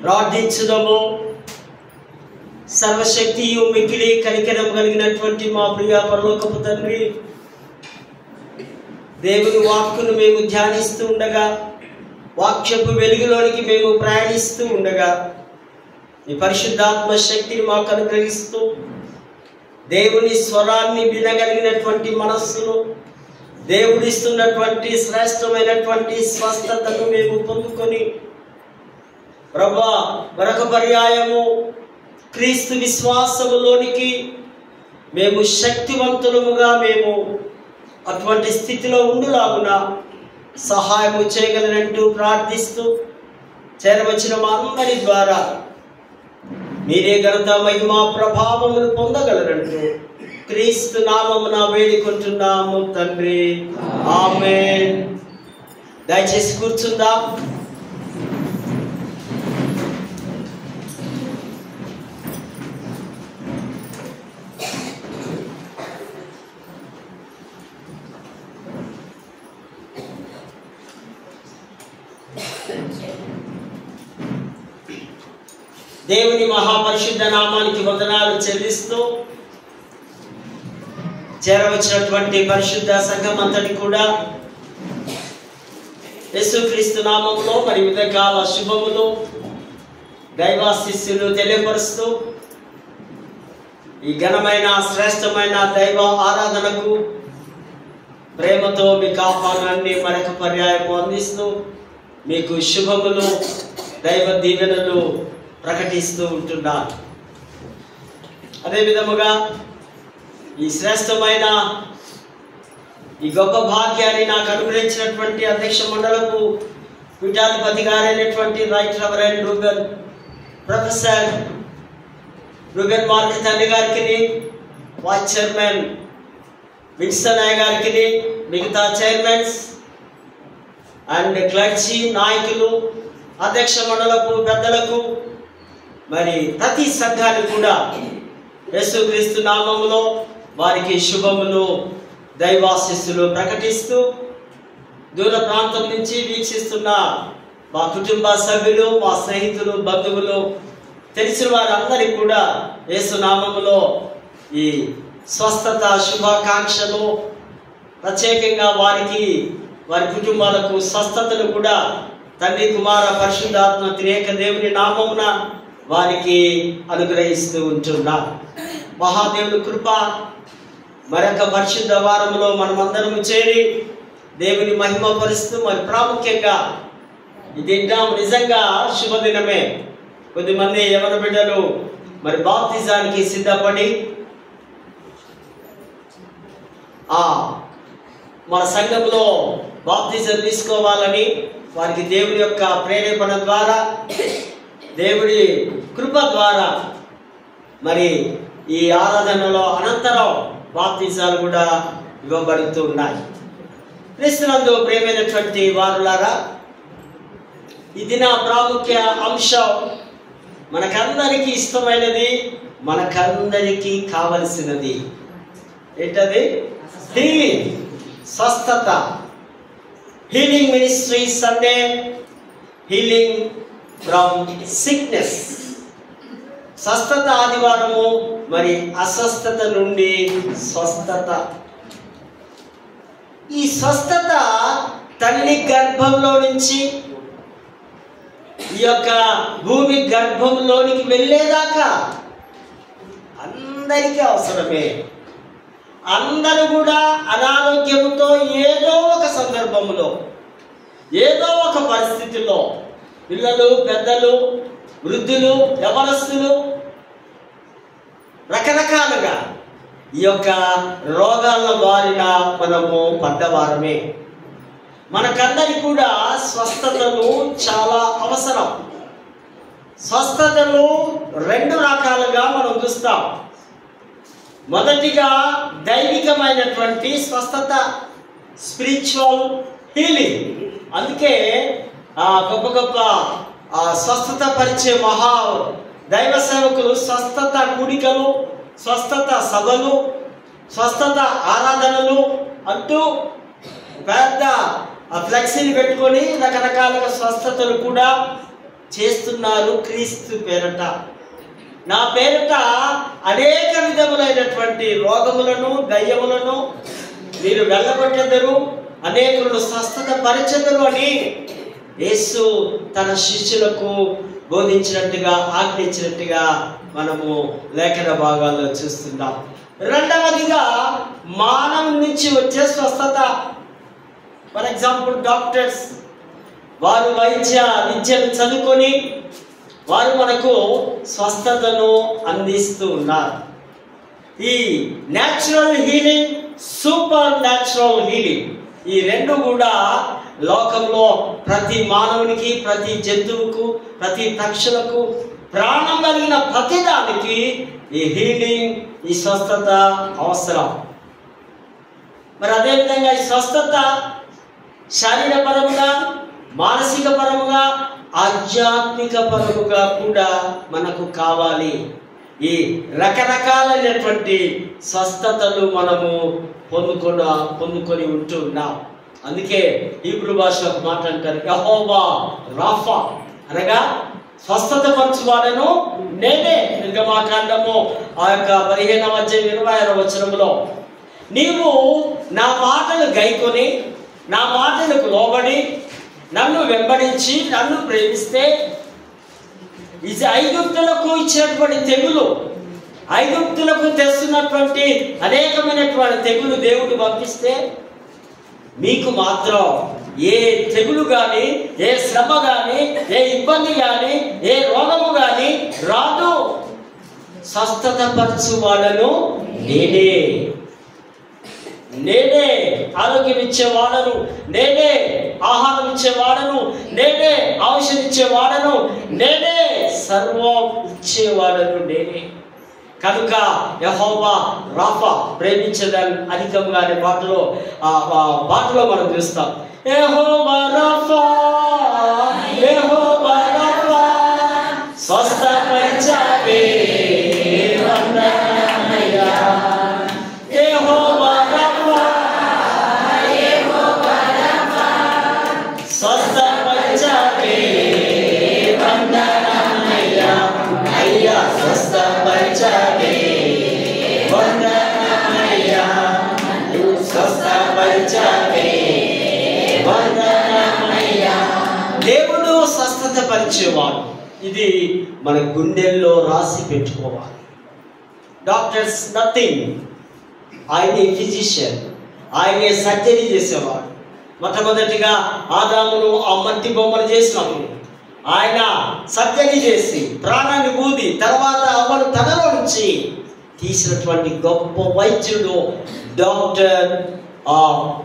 ప్రార్థించుదాము. సర్వశక్తియు మిక్కిలి కనికరం కలిగినటువంటి మా ప్రియ పరలోకపు తండ్రి, దేవుని వాక్కును మేము ధ్యానిస్తూ ఉండగా, వాక్యపు వెలుగులోనికి మేము ప్రయాణిస్తూ ఉండగా, ఈ పరిశుద్ధాత్మ శక్తిని మాకు అనుగ్రహిస్తూ దేవుని స్వరాన్ని వినగలిగినటువంటి మనస్సును, దేవుడిస్తున్నటువంటి శ్రేష్టమైనటువంటి స్వస్థతను మేము పొందుకొని ప్రభువా మరొక పర్యాయము క్రీస్తు విశ్వాసములోనికి మేము శక్తివంతులముగా మేము అటువంటి స్థితిలో ఉండులాగున సహాయము చేయగలనంటూ ప్రార్థిస్తూ చేరవచ్చిన మా అందరి ద్వారా మీరే ఘనత మహిమ ప్రభావమును పొందగలరంటూ క్రీస్తు నామమున వేడుకుంటున్నాము తండ్రి, ఆమేన్. దయచేసి కూర్చుందాం. దేవుని మహాపరిశుద్ధ నామానికి వందనాలు చెల్లిస్తూ చేరవచ్చినటువంటి పరిశుద్ధ సంఘం అంతటి కూడా యేసుక్రీస్తు నామములో మరి ఉదయకాల శుభములు దైవాశీస్సులు తెలియపరుస్తూ ఈ ఘనమైన శ్రేష్టమైన దైవ ఆరాధనకు ప్రేమతో మీకు ఆహ్వానాన్ని మరొక పర్యాయం అందిస్తూ మీకు శుభములు దైవ దీవెనలు ప్రకటిస్తూ ఉంటున్నారు. అదే విధముగా ఈ శ్రేష్టమైన ఈ గొప్ప భాగ్యాన్ని నాకు అనుగ్రహించినటువంటి అధ్యక్ష మండలకు పీఠాధిపతి గారైనటువంటి right reverend Reuben professor Reuben Mark తండ్రి గారికి, వైస్ చైర్మన్ విన్సన్ అయ్య గారికి, మిగతా చైర్మన్స్ అండ్ క్లర్జీ నాయకులు, అధ్యక్ష మండలకు పెద్దలకు, మరి ప్రతి సంఘానికి కూడా యేసుక్రీస్తు నామములో వారికి శుభములు దైవాశీస్సులు ప్రకటిస్తూ దూర ప్రాంతం నుంచి వీక్షిస్తున్న మా కుటుంబ సభ్యులు, మా స్నేహితులు, బంధువులు, తెలిసిన వారందరికీ కూడా యేసు నామములో ఈ స్వస్థత శుభాకాంక్షలు, ప్రత్యేకంగా వారికి వారి కుటుంబాలకు స్వస్థతను కూడా తండ్రి కుమార పరిశుద్ధాత్మ త్రియేక దేవుని నామమున వారికి అనుగ్రహిస్తూ ఉంటున్నా. మహాదేవుని కృప మరొక పరిశుద్ధ వారములో మనమందరము చేరి దేవుని మహిమపరుస్తూ మరి ప్రాముఖ్యంగా ఇది నిజంగా శుభదినమే. కొద్దిమంది యవన బిడ్డలు మరి బాప్తిజానికి సిద్ధపడి మన సంఘంలో బాప్తిజం తీసుకోవాలని వారికి దేవుని యొక్క ప్రేరేపణ ద్వారా, దేవుడి కృప ద్వారా మరి ఈ ఆరాధనలో అనంతరం బాప్తిజాలు కూడా ఇవ్వబడుతూ ఉన్నాయి. క్రీస్తునందు ప్రియమైనటువంటి వారులారా, ఈ దిన ప్రాముఖ్య అంశం మనకందరికీ ఇష్టమైనది, మనకందరికీ కావలసినది. ఏంటది? హీలింగ్, స్వస్థత. Healing ministry Sunday, healing from sickness. స్వస్థత ఆదివారము, మరి అస్వస్థత నుండి స్వస్థత. ఈ స్వస్థత తల్లి గర్భంలో నుంచి ఈ యొక్క భూమి గర్భంలోనికి వెళ్ళేదాకా అందరికీ అవసరమే. అందరూ కూడా అనారోగ్యంతో ఏదో ఒక సందర్భంలో, ఏదో ఒక పరిస్థితిలో, పిల్లలు, పెద్దలు, వృద్ధులు, యవనస్తులు రకరకాలుగా ఈ యొక్క రోగాల బారిన మనము పడ్డవారమే. మనకందరికి కూడా స్వస్థతలు చాలా అవసరం. స్వస్థతలు రెండు రకాలుగా మనం చూస్తాం. మొదటిగా దైవికమైనటువంటి స్వస్థత, స్పిరిచువల్ హీలింగ్. అందుకే గొప్ప గొప్ప స్వస్థత పరిచే మహా దైవ సేవకులు స్వస్థత కూడికలు, స్వస్థత సభలు, స్వస్థత ఆరాధనలు అంటూ పెద్ద ఫ్లెక్సీని పెట్టుకొని రకరకాలుగా స్వస్థతలు కూడా చేస్తున్నారు క్రీస్తు పేరట. నా పేరట అనేక విధములైనటువంటి రోగములను దయ్యములను మీరు వెళ్ళగొట్టెదరు, అనేకులను స్వస్థత పరిచెదరు అని యేసు తన శిష్యులకు బోధించినట్టుగా ఆజ్ఞించినట్టుగా మనము లేఖన భాగాల్లో చూస్తున్నాం. రెండవదిగా మానవుని నుంచి వచ్చే స్వస్థత. ఫర్ ఎగ్జాంపుల్ డాక్టర్స్, వారు వైద్య విద్యను చదువుకొని వారు మనకు స్వస్థతను అందిస్తూ ఉన్నారు. ఈ natural healing, super natural healing, ఈ రెండు కూడా లోకంలో ప్రతి మానవునికి, ప్రతి జంతువుకు, ప్రతి పక్షులకు, ప్రాణం కలిగిన ప్రతి దానికి ఈ హీలింగ్, ఈ స్వస్థత అవసరం. మరి అదేవిధంగా ఈ స్వస్థత శారీరపరముగా, మానసిక పరముగా, ఆధ్యాత్మిక పరముగా కూడా మనకు కావాలి. ఈ రకరకాలైనటువంటి స్వస్థతలు మనము పొందుకొని ఉంటూ ఉన్నాం. అందుకే హీబ్రూ భాష ఒక మాట అంటారు, యెహోవా రాఫా, అనగా స్వస్థత పరచువాడను నేనే. నిర్గమాకాండము 15:26 నీవు నా మాటలు గైకొని నా మాటలకు లోబడి నన్ను వెంబడించి నన్ను ప్రేమిస్తే, ఇది ఐగుప్తులకు ఇచ్చినటువంటి తెగులు, ఐగుప్తులకు తెస్తున్నటువంటి అనేకమైనటువంటి తెగులు దేవుడు పంపిస్తే మీకు మాత్రం ఏ తెగులు కానీ, ఏ శ్రమ కానీ, ఏ ఇబ్బంది కానీ, ఏ రోగము కానీ రాదు. స్వస్థత పరచువాడను నేనే. నేనే ఆరోగ్యం ఇచ్చేవాడను, నేనే ఆహారం ఇచ్చేవాడను, నేనే ఔషధం ఇచ్చేవాడను, నేనే సర్వం ఇచ్చేవాడను నేనే. కనుక యెహోవా రాఫా, ప్రేమించదని అధికంగా అనే పాటలో మనం చూస్తాం. యెహోవా రాఫా, యెహోవా రాఫా, స్వస్థపరిచావే వందనాలయ్యా. యెహోవా రాఫా, యెహోవా రాఫా, స్వస్థపరిచావే వందనాలయ్యా. అయ్యా స్వస్థపరిచావే వందనాలయ్యా, స్వస్థపరిచావే వందనాలయ్యా. దేవుడు స్వస్థత పరిచేవాడు. ఇది మన గుండెల్లో రాసి పెట్టుకోవాలి. డాక్టర్స్ నథింగ్, ఆయనే ఫిజిషియన్, ఆయనే సర్జరీ చేసేవాడు. మొట్టమొదటిగా ఆదామును ఆ మట్టి బొమ్మలు చేసినప్పుడు ఆయన సర్జరీ చేసి ప్రాణాన్ని ఊది తర్వాత అవ్వను తనలో నుంచి తీసినటువంటి గొప్ప వైద్యుడు డాక్టర్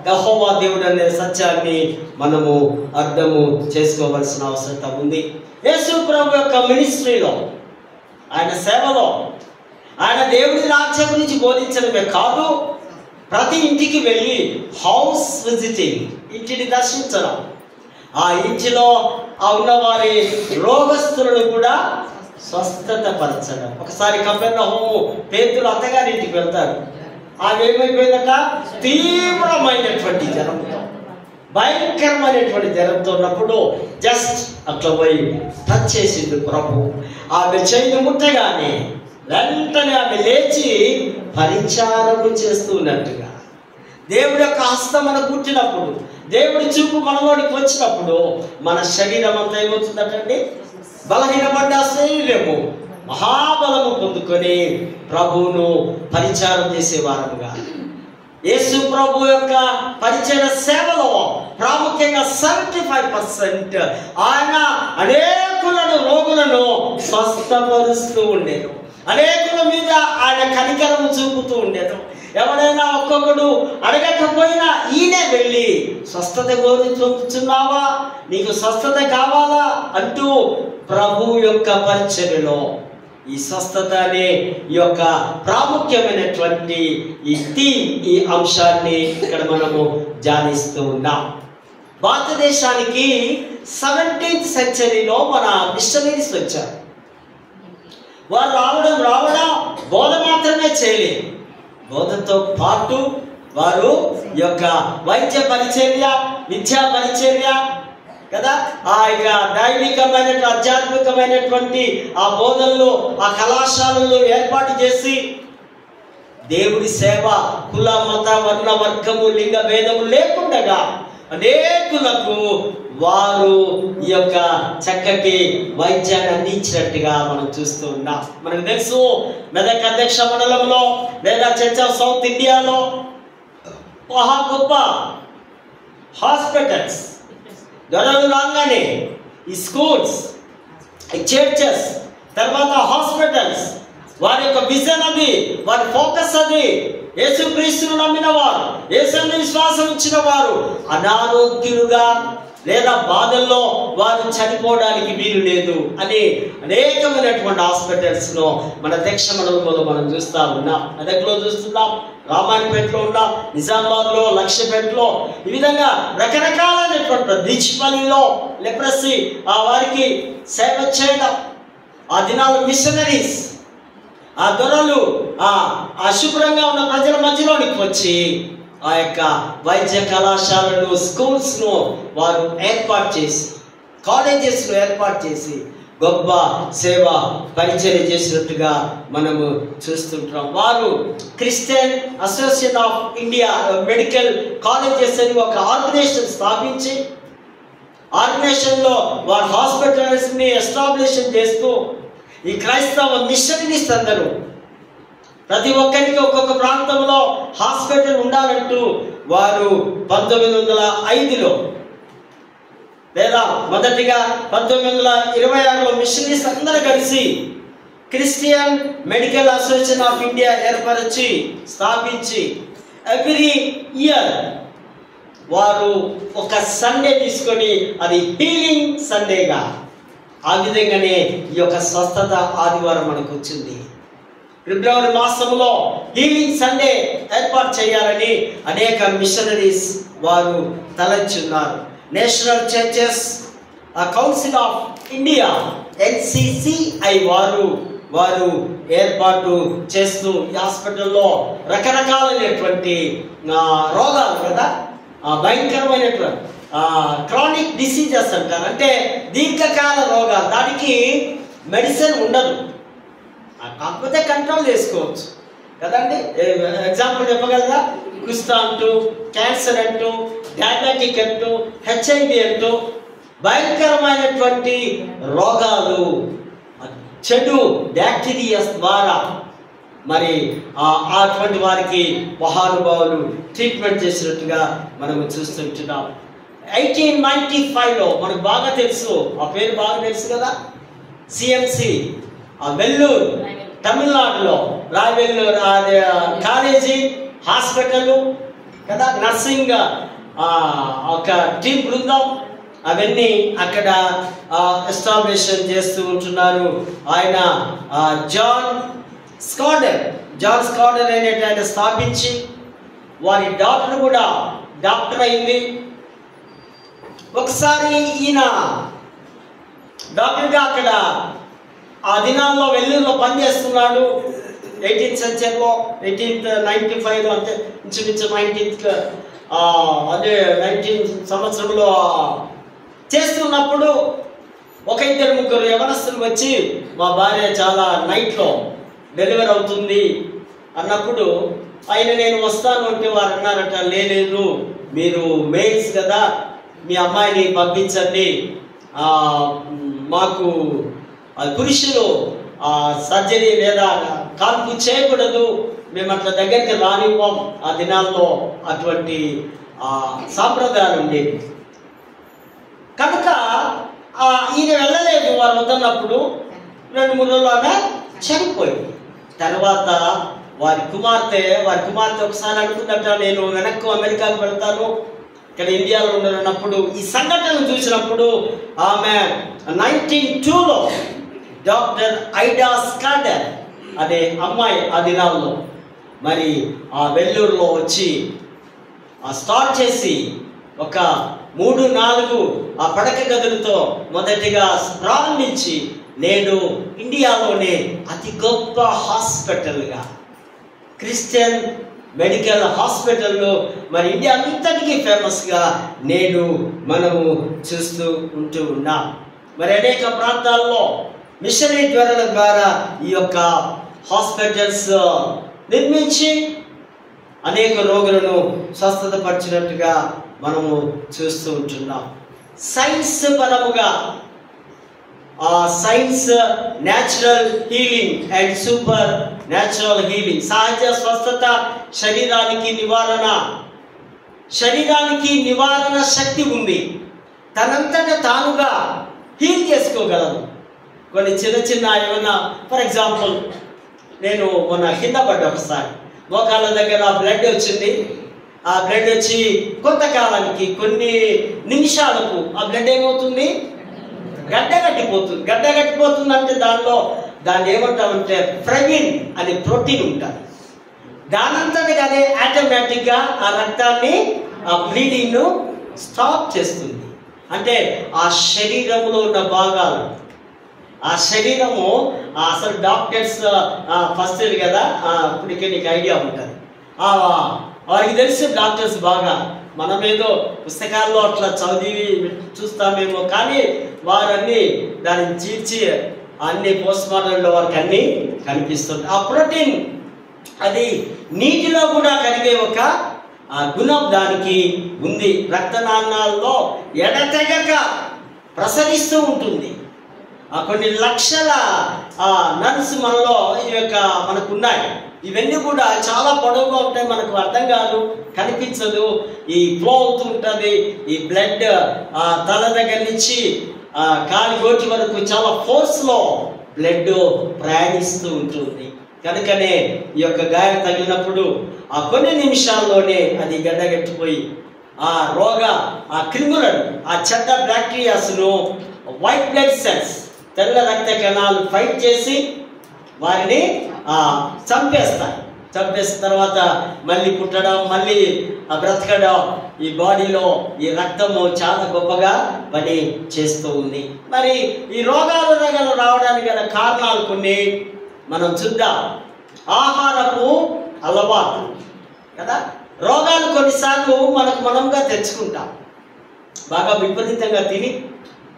యెహోవా దేవుడు అనే సత్యాన్ని మనము అర్థము చేసుకోవాల్సిన అవసరం ఉంది. యేసు ప్రభు యొక్క మినిస్ట్రీలో, ఆయన సేవలో, ఆయన దేవుడి రాజ్యం గురించి బోధించడమే కాదు, ప్రతి ఇంటికి వెళ్ళి హౌస్ విజిటింగ్, ఇంటిని దర్శించడం, ఆ ఇంటిలో ఉన్నవారి రోగస్తులను కూడా స్వస్థత పరచడం. ఒకసారి కపెర్నహూము పేతురు అత్తగారి ఇంటికి వెళ్తారు. ఆమె ఏమైపోయిందట, తీవ్రమైనటువంటి జ్వరంతో, భయంకరమైనటువంటి జ్వరంతో ఉన్నప్పుడు జస్ట్ అట్లా పోయి టచ్ చేసింది ప్రభు. ఆమె చేయిని ముట్టగానే వెంటనే ఆమె లేచి పరిచారము చేస్తూ ఉన్నట్టుగా, దేవుడి యొక్క హస్తం మనకు పుట్టినప్పుడు, దేవుడి చూపు మనలోనికి వచ్చినప్పుడు మన శరీరం అంతా ఏమవుతుందటండి, బలహీనపడ్డ శరీరము మహాబలము పొందుకొని ప్రభువును పరిచారం చేసేవారముగా. యేసు ప్రభు యొక్క పరిచయ సేవలో ప్రాముఖ్యంగా 75% ఆయన అనేకులను రోగులను స్వస్థపరుస్తూ ఉండేది. అనేకుల మీద ఆయన కనికరము చూపుతూ ఉండేది. ఎవరైనా ఒక్కొక్కడు అడగకపోయినా ఈయనే వెళ్ళి స్వస్థత కోరుతున్నావా, నీకు స్వస్థత కావాలా అంటూ ప్రభు యొక్క పరిచర్యలో ఈ స్వస్థత అనే ఈ యొక్క ప్రాముఖ్యమైనటువంటి ఈ అంశాన్ని ఇక్కడ మనము ధ్యానిస్తూ ఉన్నాం. భారతదేశానికి 17th సెంచరీలో మన మిషనరీస్ వచ్చారు. వారు రావడం బోధ మాత్రమే చేయలేదు, బోధతో పాటు వారు యొక్క వైద్య పరిచర్య, విద్యా పరిచర్య, కదా. ఆ యొక్క దైవికమైనటువంటి ఆధ్యాత్మికమైనటువంటి ఆ బోధనలు ఆ కళాశాలలు ఏర్పాటు చేసి దేవుడి సేవ కుల మత వర్ణ వర్గము లింగ భేదము లేకుండా అనేకులకు వారు ఈ యొక్క చక్కటి వైద్యాన్ని అందించినట్టుగా మనం చూస్తూ ఉన్నాం. మనకు తెలుసు మెదక్ అధ్యక్ష మండలంలో లేదా చర్చ్ ఆఫ్ సౌత్ ఇండియాలో మహా గొప్ప హాస్పిటల్స్ దొరలు రాగానే ఈ స్కూల్స్, ఈ చర్చెస్, తర్వాత హాస్పిటల్స్, వారి యొక్క విజన్ అది, వారి ఫోకస్ అది యేసుక్రీస్తును నమ్మిన వారు, యేసుని విశ్వాసం ఇచ్చిన వారు అనారోగ్యులుగా లేదా బాధల్లో వారు చనిపోవడానికి వీలు లేదు అని అనేకమైనటువంటి హాస్పిటల్స్ లో మన అధ్యక్ష మండలంలో మనం చూస్తా ఉన్నాం. మెదక్లో చూస్తున్నాం, రామాయణపేటలో ఉన్నాం, నిజామాబాద్ లో, లక్ష్యపేటలో, ఈ విధంగా రకరకాలైనటువంటి దిచ్చిపల్లిలో లెప్రసీ ఆ వారికి సేవ చేయడం, ఆ దినాలు మిషనరీస్ ఆ దొరలు ఆ అశుభ్రంగా ఉన్న ప్రజల మధ్యలోనికి వచ్చి ఆ యొక్క వైద్య కళాశాలను, స్కూల్స్ ను వారు ఏర్పాటు చేసి, కాలేజెస్ ను ఏర్పాటు చేసి గొప్ప సేవ పరిచయం చేసినట్టుగా మనము చూస్తుంటాం. వారు Christian association of India medical colleges అని ఒక ఆర్గనైజేషన్ స్థాపించి ఆర్గనైజేషన్ లో వారు హాస్పిటల్స్ ని ఎస్టాబ్లిష్ చేస్తూ ఈ క్రైస్తవ మిషనరీస్ అందరూ ప్రతి ఒక్కరికి ఒక్కొక్క ప్రాంతంలో హాస్పిటల్ ఉండాలంటూ వారు 1905లో లేదా మొదటిగా 1926లో మిషనరీస్ అందరూ కలిసి Christian medical association of India ఏర్పరిచి స్థాపించి ఎవ్రీ ఇయర్ వారు ఒక సండే తీసుకొని అది హీలింగ్ సండేగా, ఆ విధంగానే ఈ యొక్క స్వస్థత ఆదివారం మనకు వచ్చింది. ఫిబ్రవరి మాసంలో హీలింగ్ సండే ఏర్పాటు చేయాలని అనేక మిషనరీస్ వారు తలంచున్నారు. National Churches Council of India NCCI వారు ఏర్పాటు చేస్తూ ఈ హాస్పిటల్లో రకరకాలైనటువంటి రోగాలు కదా, భయంకరమైనటువంటి క్రానిక్ డిసీజెస్ అంటారు, అంటే దీర్ఘకాల రోగాలు, దానికి మెడిసిన్ ఉండదు, కాకపోతే కంట్రోల్ చేసుకోవచ్చు కదండి. ఎగ్జాంపుల్ చెప్పగలరా? కుష్ఠ అంటూ, క్యాన్సర్ అంటూ, డయాబెటిక్ అంటూ, HIV అంటూ భయంకరమైనటువంటి రోగాలు చెడు బ్యాక్టీరియాస్ ద్వారా మరి అటువంటి వారికి మహానుభావులు ట్రీట్మెంట్ చేసినట్టుగా మనము చూస్తుంటున్నాం. 1895లో మనకు బాగా తెలుసు, ఆ పేరు బాగా తెలుసు కదా, CMC వెల్లూరు తమిళనాడులో రాయవెల్లూరు కాలేజీ హాస్పిటల్ కదా, నర్సింగ్ ఒక టీం బృందం అవన్నీ అక్కడ ఎస్టాబ్లిష్ చేస్తూ ఉంటున్నారు. ఆయన జాన్ స్కాడర్ అనేటువంటి స్థాపించి వారి డాక్టర్ కూడా డాక్టర్ అయింది. ఒకసారి ఈయన డాక్టర్గా అక్కడ ఆ దినాల్లో వెల్లూరులో పనిచేస్తున్నాడు. 18th సెంచరీలో 1895లో అంటే ఇంచుమించు 19th అదే 19 సంవత్సరంలో చేస్తున్నప్పుడు ఒక ఇద్దరు ముగ్గురు యవనస్తులు వచ్చి మా భార్య చాలా నైట్లో డెలివరీ అవుతుంది అన్నప్పుడు ఆయన నేను వస్తాను అంటే వారు అన్నారట, లేదు మీరు మేల్స్ కదా, మీ అమ్మాయిని పంపించండి, మాకు పురుషులు సర్జరీ లేదా కాన్పు చేయకూడదు, మేము అట్లా దగ్గరికి రానివ్వం. ఆ దినాల్లో అటువంటి సాంప్రదాయాలు ఉండేవి కనుక ఈయన వెళ్ళలేదు. వారు వద్దన్నప్పుడు 2-3 రోజులు ఆమె చనిపోయింది. తర్వాత వారి కుమార్తె ఒకసారి అనుకుందట, నేను వెనక్కు అమెరికాకు వెళ్తాను, ఇక్కడ ఇండియాలో ఉండనప్పుడు ఈ సంఘటనను చూసినప్పుడు ఆమె 1902లో డాక్టర్ ఐడా స్కాడర్ అనే అమ్మాయి ఆ దినాల్లో మరి ఆ వెల్లూరులో వచ్చి స్టార్ట్ చేసి ఒక 3-4 ఆ పడక గదులతో మొదటిగా ప్రారంభించి నేడు ఇండియాలోనే అతి గొప్ప హాస్పిటల్గా క్రిస్టియన్ మెడికల్ హాస్పిటల్లో మరి ఇండియా అంతటికీ ఫేమస్గా నేడు మనము చూస్తూ ఉంటూ ఉన్నాం. మరి అనేక ప్రాంతాల్లో మిషనరీ జ్వరాల ద్వారా ఈ యొక్క హాస్పిటల్స్ నిర్మించి అనేక రోగులను స్వస్థతపరిచినట్టుగా మనము చూస్తూ ఉంటున్నాం. సైన్స్ పరముగా science natural healing and supernatural healing, సహజ స్వస్థత, శరీరానికి నివారణ శక్తి ఉంది. తనంతట తానుగా హీల్ చేసుకోగలదు. కొన్ని చిన్న ఏమన్నా, ఫర్ ఎగ్జాంపుల్ నేను మొన్న కింద పడ్డ ఒకసారి మోకాళ్ళ దగ్గర బ్లడ్ వచ్చింది. ఆ బ్లడ్ వచ్చి కొంతకాలానికి కొన్ని నిమిషాలకు ఆ బ్లడ్ ఏమవుతుంది, గడ్డగట్టిపోతుంది. అంటే దాన్ని ఏమంటామంటే ఫ్రెగిన్ అనే ప్రోటీన్ ఉంటుంది. దానంతటికి అదే ఆటోమేటిక్గా ఆ రక్తాన్ని, ఆ బ్లీడింగ్ను స్టాప్ చేస్తుంది. అంటే ఆ శరీరంలో ఉన్న భాగాలు, ఆ శరీరము అసలు డాక్టర్స్ ఫస్ట్ ఇయర్ కదా, ఇప్పటికే నీకు ఐడియా ఉంటుంది. వారికి తెలిసి డాక్టర్స్ బాగా, మనమేదో పుస్తకాల్లో అట్లా చదివి చూస్తామేమో, కానీ వారన్నీ దాన్ని చీల్చి అన్ని పోస్ట్ మార్టంలో వారికి అన్నీ కనిపిస్తుంది. ఆ ప్రోటీన్ అది నీటిలో కూడా కలిగే ఒక గుణం దానికి ఉంది. రక్తనాళాల్లో ఎడతెగక ప్రసరిస్తూ ఉంటుంది. కొన్ని లక్షల నర్వ్స్ మనలో మనకున్నాయి. ఇవన్నీ కూడా చాలా పొడవుగా ఉంటాయి, మనకు అర్థం కాదు, కనిపించదు. ఈ ఫ్లో అవుతూ ఉంటుంది. ఈ బ్లడ్ తల దగ్గర నుంచి కాలి గోటి వరకు చాలా ఫోర్స్లో బ్లడ్ ప్రయాణిస్తూ ఉంటుంది. కనుకనే ఈ యొక్క గాయం తగిలినప్పుడు ఆ కొన్ని నిమిషాల్లోనే అది గడ్డగట్టిపోయి ఆ క్రిములను, ఆ చెడ్డ బ్యాక్టీరియాస్ను వైట్ బ్లడ్ సెల్స్, తెల్ల రక్త కణాలు ఫైట్ చేసి వారిని చంపేస్తాయి. చంపేసిన తర్వాత మళ్ళీ పుట్టడం, మళ్ళీ బ్రతకడం, ఈ బాడీలో ఈ రక్తము చాలా గొప్పగా పని చేస్తూ ఉంది. మరి ఈ రోగాలు రావడానికి గల కారణాలు కొన్ని మనం చూద్దాం. ఆహారపు అలవాటు కదా, రోగాలు కొన్నిసార్లు మనంగా తెచ్చుకుంటాం. బాగా విపరీతంగా తిని,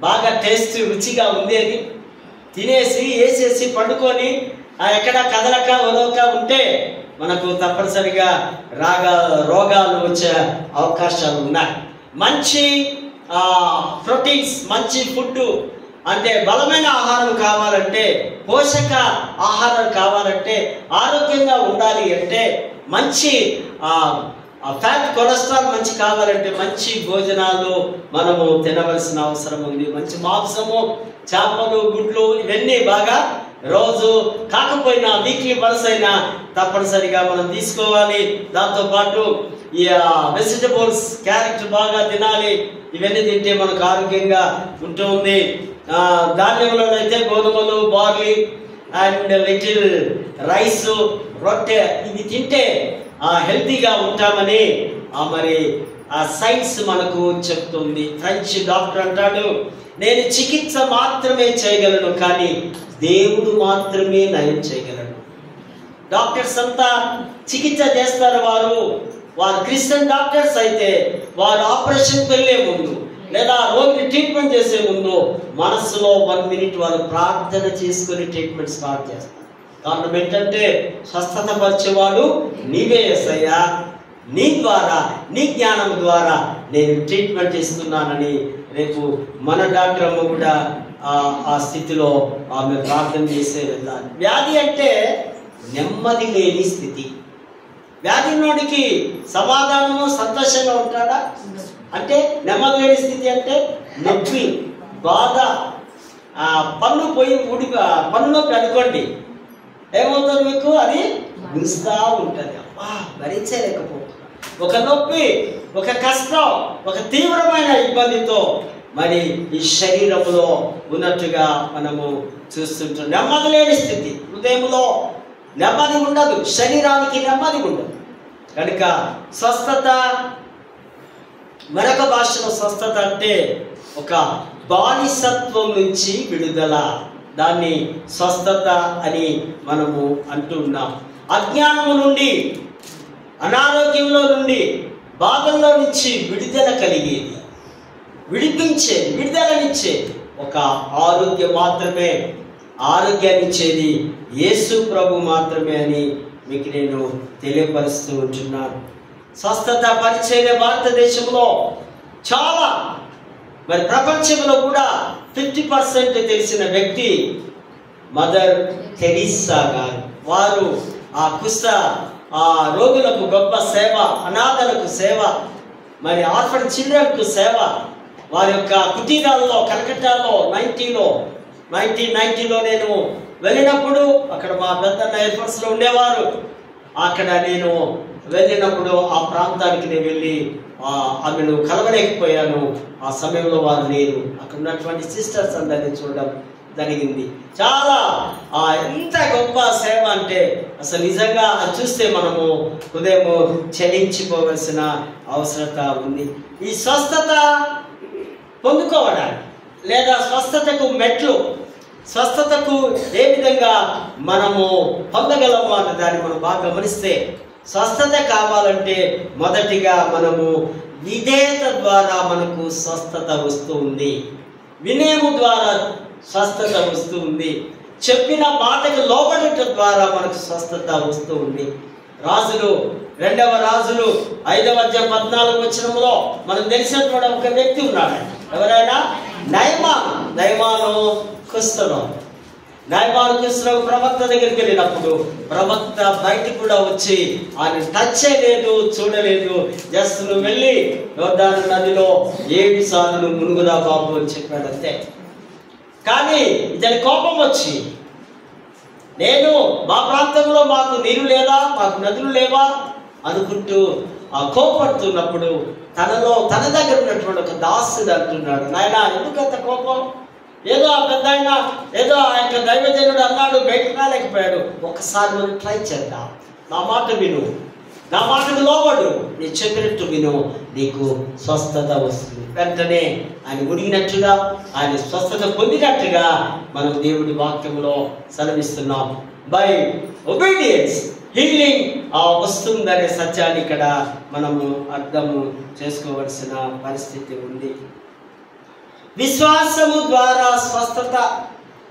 బాగా టేస్ట్ రుచిగా ఉంది అని తినేసి వేసేసి పండుకొని ఎక్కడ కదలక వదలక ఉంటే మనకు తప్పనిసరిగా రోగాలు వచ్చే అవకాశాలు ఉన్నాయి. మంచి ప్రోటీన్స్, మంచి ఫుడ్ అంటే బలమైన ఆహారం కావాలంటే, పోషక ఆహారం కావాలంటే, ఆరోగ్యంగా ఉండాలి అంటే, మంచి ఫ్యాట్, కొలెస్ట్రాల్ మంచి కావాలంటే మంచి భోజనాలు మనము తినవలసిన అవసరం ఉంది. మంచి మాంసము, చేపలు, గుడ్లు ఇవన్నీ బాగా రోజు కాకపోయినా వీక్లీ వన్స్ అయినా తప్పనిసరిగా మనం తీసుకోవాలి. దాంతోపాటు ఈ వెజిటబుల్స్, క్యారెట్ బాగా తినాలి. ఇవన్నీ తింటే మనకు ఆరోగ్యంగా ఉంటుంది. ధాన్యంలో అయితే గోధుమలు, బార్లీ అండ్ లిటిల్ రైస్, రొట్టె ఇవి తింటే హెల్తీగా ఉంటామని మరి సైన్స్ మనకు చెప్తుంది. ఫ్రెంచ్ డాక్టర్ అంటాడు, నేను చికిత్స మాత్రమే చేయగలను, కానీ దేవుడు మాత్రమే నయం చేయగలడు. డాక్టర్స్ అంతా చికిత్స చేస్తారు. వారు క్రిస్టియన్ డాక్టర్స్ అయితే వారు ఆపరేషన్కి వెళ్ళే ముందు లేదా రోగిని ట్రీట్మెంట్ చేసే ముందు మనసులో 1 minute వారు ప్రార్థన చేసుకుని ట్రీట్మెంట్ స్టార్ట్ చేస్తారు. కారణం ఏంటంటే స్వస్థత పరిచేవాడు నీవే యేసయ్యా, నీ ద్వారా, నీ జ్ఞానం ద్వారా నేను ట్రీట్మెంట్ ఇస్తున్నానని. రేపు మన డాక్టర్ అమ్మ కూడా ఆ స్థితిలో ఆమె ప్రార్థన చేసే వెళ్ళాలి. వ్యాధి అంటే నెమ్మది లేని స్థితి. వ్యాధిలోనికి సమాధానము, సంతోషంగా ఉంటాడా అంటే నెమ్మది లేని స్థితి అంటే నొప్పి, బాధ, పన్ను పోయి పన్ను నొప్పి అనుకోండి, ఏమవుతుంది మీకు, అది గుంజుతా ఉంటుంది. భరించలేకపోతుంది. ఒక నొప్పి, ఒక కష్టం, ఒక తీవ్రమైన ఇబ్బందితో మరి ఈ శరీరంలో ఉన్నట్టుగా మనము చూస్తుంటాం. నెమ్మది లేని స్థితి, హృదయంలో నెమ్మది ఉండదు, శరీరానికి నెమ్మది ఉండదు. కనుక స్వస్థత, మరొక భాషలో స్వస్థత అంటే ఒక బానిసత్వం నుంచి విడుదల, దాన్ని స్వస్థత అని మనము అంటున్నాం. అజ్ఞానము నుండి అనారోగ్యంలో నుండి, బాధల్లో నుంచి విడుదల కలిగేది, విడుదలనిచ్చే ఒక ఆరోగ్యం మాత్రమే, ఆరోగ్యాన్ని ఇచ్చేది యేసు ప్రభు మాత్రమే అని మీకు నేను తెలియపరుస్తూ ఉంటున్నాను. స్వస్థత పరిచర్య భారతదేశంలో చాలా, మరి ప్రపంచంలో కూడా 50% తెలిసిన వ్యక్తి మదర్ తెరీసా గారు. వారు ఆ కుష్ఠ ఆ రోగులకు గొప్ప సేవ, అనాథలకు సేవ, మరి ఆర్ఫన్ చిల్డ్రన్కు సేవ. వారి యొక్క కుటీరాల్లో కలకట్టాలో 1990లో నేను వెళ్ళినప్పుడు, అక్కడ మా పెద్దన్న ఎయిర్ ఫోర్స్లో ఉండేవారు. అక్కడ నేను వెళ్ళినప్పుడు ఆ ప్రాంతానికి నేను వెళ్ళి ఆమెను కలవలేకపోయాను. ఆ సమయంలో వారు లేరు. అక్కడ ఉన్నటువంటి సిస్టర్స్ అందరినీ చూడడం జరిగింది. చాలా ఎంత గొప్ప సేవ అంటే అసలు నిజంగా అది చూస్తే మనము హృదయం చలించిపోవలసిన అవసరత ఉంది. ఈ స్వస్థత పొందుకోవడానికి లేదా స్వస్థతకు మెట్లు, స్వస్థతకు ఏ విధంగా మనము పొందగలము అన్న దాన్ని మనం బాగా గమనిస్తే, స్వస్థత కావాలంటే మొదటిగా మనము విధేయత ద్వారా మనకు స్వస్థత వస్తూ ఉంది. వినయము ద్వారా స్వస్థత వస్తూ ఉంది. చెప్పిన మాటకు లోబడటం ద్వారా మనకు స్వస్థత వస్తూ ఉంది. రాజులు 2వ రాజులు 5వ అధ్యాయం 14వ వచనంలో మనం తెలిసినటువంటి ఒక వ్యక్తి ఉన్నాడు. ఎవరైనా? నయమాను కుష్ఠరోగి. నయమాను కుష్ఠరోగి ప్రవక్త దగ్గరికి వెళ్ళినప్పుడు ప్రవక్త బయటకు కూడా వచ్చి ఆయన టచ్ చేయలేదు, చూడలేదు. జస్ట్ నువ్వు వెళ్ళి యోర్దాను నదిలో 7 సార్లు మునుగుదా బాబు అని చెప్పాడు అంతే. కానీ ఇతని కోపం వచ్చి, నేను మా ప్రాంతంలో మాకు నీరు లేదా, మాకు నదులు లేవా అనుకుంటూ ఆ కోపడుతున్నప్పుడు తన దగ్గర ఉన్నటువంటి ఒక దాసుడు అంటున్నాడు, నాయన ఎందుకంత కోపం? ఏదో ఆ పెద్ద ఆయన, ఏదో ఆ యొక్క దైవజనుడు అన్నాడు, బయటకు రాలేకపోయాడు. ఒకసారి మనం ట్రై చేద్దాం. నా మాట విను, నా మాటకు లోబడు, నేను చెప్పినట్టు విను, నీకు స్వస్థత వస్తుంది. వెంటనే ఆయన మునిగినట్టుగా, ఆయన స్వస్థత పొందినట్టుగా మనం దేవుడి వాక్యంలో సెలవిస్తున్నాం. బై ఒబీడియన్స్ హీలింగ్ వస్తుందనే సత్యాన్ని ఇక్కడ మనము అర్థము చేసుకోవలసిన పరిస్థితి ఉంది. విశ్వాసము ద్వారా స్వస్థత.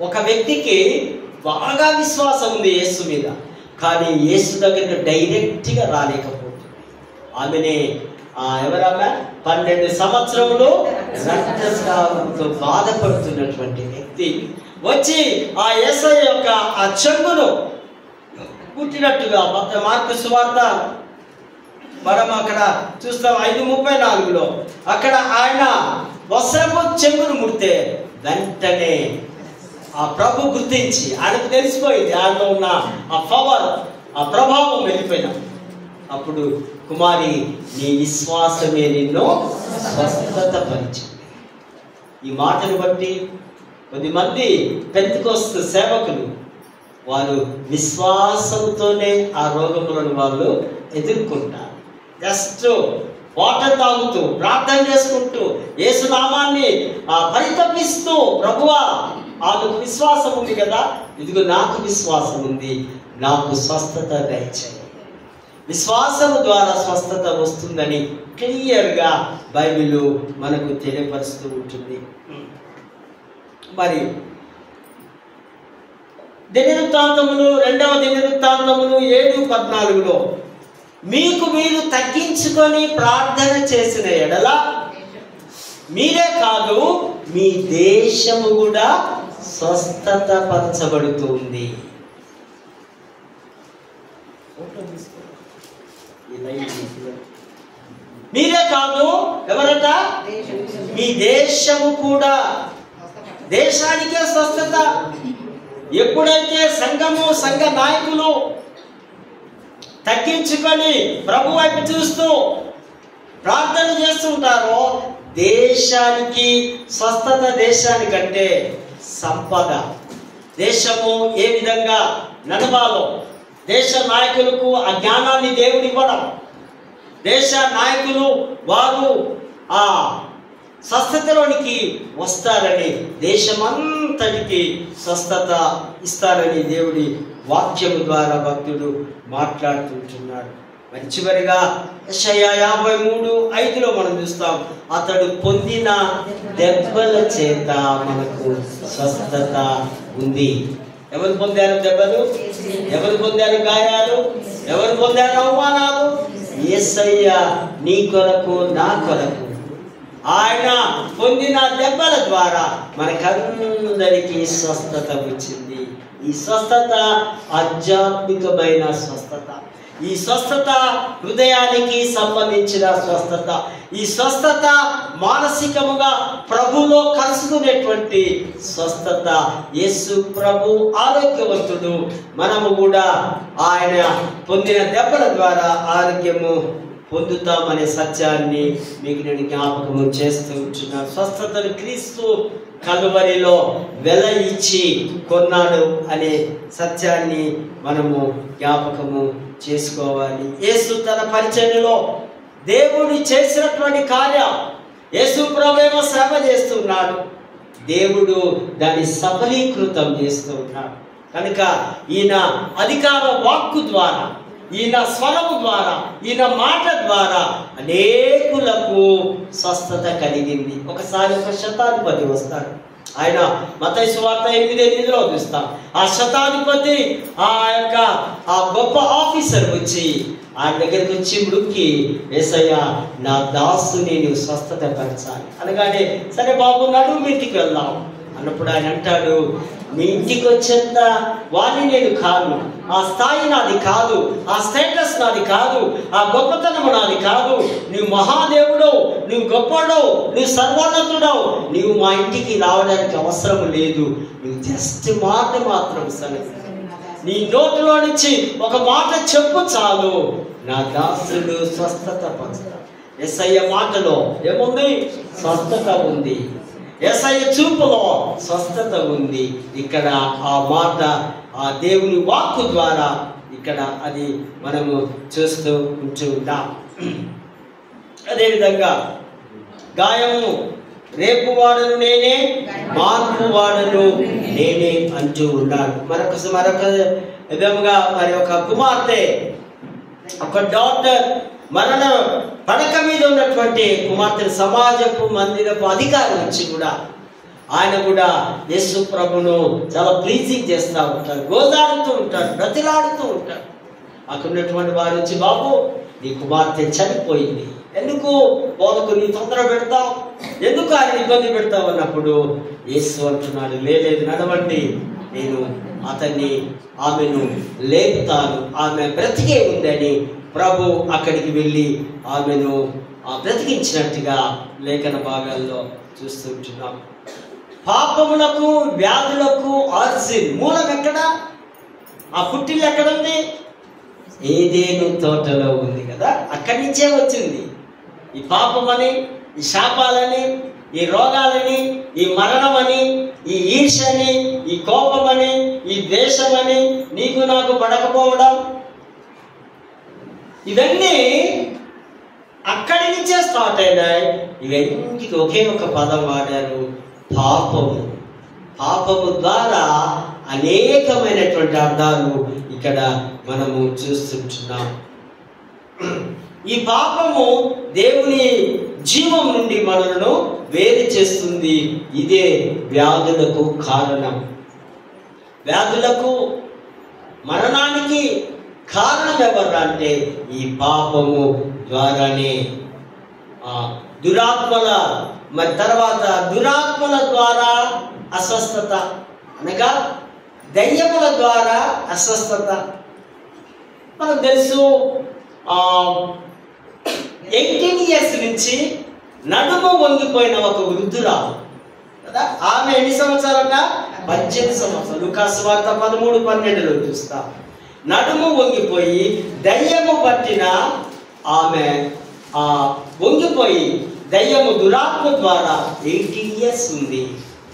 ఒక వ్యక్తికి బాగా విశ్వాసం ఉంది యేసు మీద, కానీ యేసు దగ్గరికి డైరెక్ట్గా రాలేకపోతుంది. ఆమెనే ఎవరన్నా 12 సంవత్సరములు రక్తస్రావంతో బాధపడుతున్నటువంటి వ్యక్తి వచ్చి ఆ యేసయ్య యొక్క ఆ చెంగును పుట్టినట్టుగా మార్కు సువార్త మనం అక్కడ చూస్తాం 5:34లో అక్కడ ఆయన వస్త్రపు చెంగును ముడితే వెంటనే ఆ ప్రభు గుర్తించి, ఆయనకు తెలిసిపోయింది ఆయనలో ఉన్న ఆ పవర్, ఆ ప్రభావం వెళ్ళిపోయినా. అప్పుడు కుమారి, నీ విశ్వాసమే నిన్ను స్వస్థత పరిచింది. ఈ మాటను బట్టి కొద్దిమంది పెంతెకోస్తు సేవకులు వారు విశ్వాసంతోనే ఆ రోగములను వాళ్ళు ఎదుర్కొంటారు. జస్ట్ వాటర్ తాగుతూ, ప్రార్థన చేసుకుంటూ, యేసు నామాన్ని పరితపిస్తూ, ప్రభువా ఆమెకు విశ్వాసం ఉంది కదా, ఇదిగో నాకు విశ్వాసం ఉంది, నాకు స్వస్థత దయచేయి. విశ్వాసం ద్వారా స్వస్థత వస్తుందని క్లియర్గా బైబిల్ మనకు తెలియపరుస్తూ ఉంటుంది. మరి దినవృత్తాంతములు 2వ దినవృత్తాంతములు 7:14లో మీకు మీరు తగ్గించుకొని ప్రార్థన చేసిన ఎడల మీరే కాదు మీ దేశము కూడా స్వస్థత పరచబడుతుంది. మీరే కాదు, ఎవరట? మీ దేశము కూడా. దేశానికే స్వస్థత. ఎప్పుడైతే సంఘము, సంఘ నాయకులు తగ్గించుకొని ప్రభు వైపు చూస్తూ ప్రార్థన చేస్తుంటారో దేశానికి స్వస్థత. దేశానికంటే సంపద. దేశము ఏ విధంగా నడవాలో దేశ నాయకులకు ఆ జ్ఞానాన్ని దేవుడు ఇవ్వడం, దేశ నాయకులు వారు ఆ స్వస్థతలోనికి వస్తారని, దేశమంతటికి స్వస్థత ఇస్తారని దేవుడి వాక్యము ద్వారా భక్తుడు మాట్లాడుతుంటున్నాడు. మరి చివరిగా యెషయా 53:5 మనం చూస్తాం, అతడు పొందిన దెబ్బల చేత మనకు స్వస్థత ఉంది. ఎవరు పొందారు దెబ్బలు? ఎవరు పొందారు గాయాలు? ఎవరు పొందారు అవమానాలు? యేసయ్య నీ కొరకు, నా కొరకు ఆయన పొందిన దెబ్బల ద్వారా మనకందరికీ స్వస్థత వచ్చింది. ఈ స్వస్థత ఆధ్యాత్మికమైన స్వస్థత. ఈ స్వస్థత హృదయానికి సంబంధించిన స్వస్థత. ఈ స్వస్థత మానసికముగా ప్రభులో కలుసుకునేటువంటి స్వస్థత. యేసు ప్రభు ఆరోగ్యవంతుడు. మనము కూడా ఆయన పొందిన దెబ్బల ద్వారా ఆరోగ్యము పొందుతామనే సత్యాన్ని మీకు నేను జ్ఞాపకము చేస్తూ ఉంటున్నాను. స్వస్థతను క్రీస్తు కలువరిలో వెల ఇచ్చి కొన్నాడు అనే సత్యాన్ని మనము జ్ఞాపకము చేసుకోవాలి. యేసు తన పరిచర్యలో దేవుడు చేసినటువంటి కార్యం, యేసు ప్రభువేమో శ్రమ చేస్తున్నాడు, దేవుడు దాన్ని సఫలీకృతం చేస్తూ ఉన్నాడు. కనుక ఈయన అధికార వాక్కు ద్వారా, ఈయన స్వరము ద్వారా, ఈయన మాట ద్వారా అనేకులకు స్వస్థత కలిగింది. ఒకసారి ఒక శతాధిపతి వస్తాడు. ఆయన మత్తయి సువార్త 8:8 చూస్తాం. ఆ శతాధిపతి ఆ గొప్ప ఆఫీసర్ వచ్చి ఆయన దగ్గరికి వచ్చి మృక్కి, యేసయ్య నా దాసుని నీవు స్వస్థత పరచాలి అనగానే, సరే బాబు నడు మీ ఇంటికి వెళ్దాం అన్నప్పుడు ఆయన అంటాడు, మీ ఇంటికి వచ్చేంత వాణ్ణి నేను కాదు, ఆ స్థాయి నాది కాదు, ఆ స్టేటస్ నాది కాదు, ఆ గొప్పతనము నాది కాదు. నువ్వు మహాదేవుడవు, నువ్వు గొప్పడవు, నువ్వు సర్వోన్నతుడవు, నువ్వు మా ఇంటికి రావడానికి అవసరం లేదు. నువ్వు జస్ట్ మాట మాత్రం సరే, నీ నోటిలో నుంచి ఒక మాట చెప్పు చాలు, నా దాసుడు స్వస్థత పొందుతాడు. యేసయ్య మాటలో ఏముంది? స్వస్థత ఉంది. యేసయ్య చూపులో స్వస్థత ఉంది. ఇక్కడ ఆ మాట ఆ దేవుని వాక్కు ద్వారా ఇక్కడ అది మనము చూస్తూ ఉంటూ ఉంటాం. అదేవిధంగా గాయము రేపు వాడను నేనే, మార్పు వాడను నేనే అంటూ ఉన్నాడు. మరొక విధముగా మరి ఒక కుమార్తె, ఒక డాక్టర్ మరణ పడక మీద ఉన్నటువంటి కుమార్తెను సమాజపు మందిరపు అధికారం వచ్చి కూడా ఆయన కూడా యేసు ప్రభును చాలా ప్లీజింగ్ చేస్తూ ఉంటారు, గోదాడుతూ ఉంటారు, బ్రతిలాడుతూ ఉంటారు. అక్కడ ఉన్నటువంటి వారు వచ్చి, బాబు నీ కుమార్తె చనిపోయింది, ఎందుకు బోధకు నీ తొందర పెడతావు, ఎందుకు ఆయన ఇబ్బంది పెడతావు అన్నప్పుడు యేసు అంటున్నాడు, లేదు నడవండి, నేను ఆమెను లేపుతాను, ఆమె బ్రతికే ఉందని ప్రభు అక్కడికి వెళ్ళి ఆమెను బ్రతికించినట్టుగా లేఖన భాగాల్లో చూస్తుంటున్నాం. పాపములకు, వ్యాధులకు ఆర్జిన్ మూలం ఎక్కడ? ఆ పుట్టిల్లు ఎక్కడ ఉంది? ఏదేను తోటలో ఉంది కదా, అక్కడి నుంచే వచ్చింది. ఈ పాపమని, ఈ శాపాలని, ఈ రోగాలని, ఈ మరణమని, ఈ ఈర్ష్యని, ఈ కోపమని, ఈ ద్వేషమని, నీకు నాకు పడకపోవడం, ఇవన్నీ అక్కడి నుంచే స్టార్ట్ అయినాయి. ఇవన్నిటికి ఒకే ఒక పదం వాడారు, పాపము. పాపము ద్వారా అనేకమైనటువంటి అర్థాలు ఇక్కడ మనము చూస్తుంటున్నాం. ఈ పాపము దేవుని జీవం నుండి మనలను వేరు చేస్తుంది. ఇదే వ్యాధులకు కారణం. వ్యాధులకు, మరణానికి కారణం ఎవరు అంటే ఈ పాపము ద్వారానే. దురాత్మల మరి తర్వాత దురాత్మల ద్వారా అస్వస్థత, అనగా దయ్యముల ద్వారా అస్వస్థత. మనకు తెలుసు 18 years నుంచి నడుము వంగిపోయిన ఒక వృద్ధురాలు కదా, ఆమె ఎన్ని సంవత్సరాలట? 18 సంవత్సరాలు. లూకాసు సువార్త 13:12 చూస్తాం. నడుము వంగిపోయి దయ్యము పట్టిన ఆమె వంగిపోయి దయ్యము దురాత్మ ద్వారా 18 years ఉంది.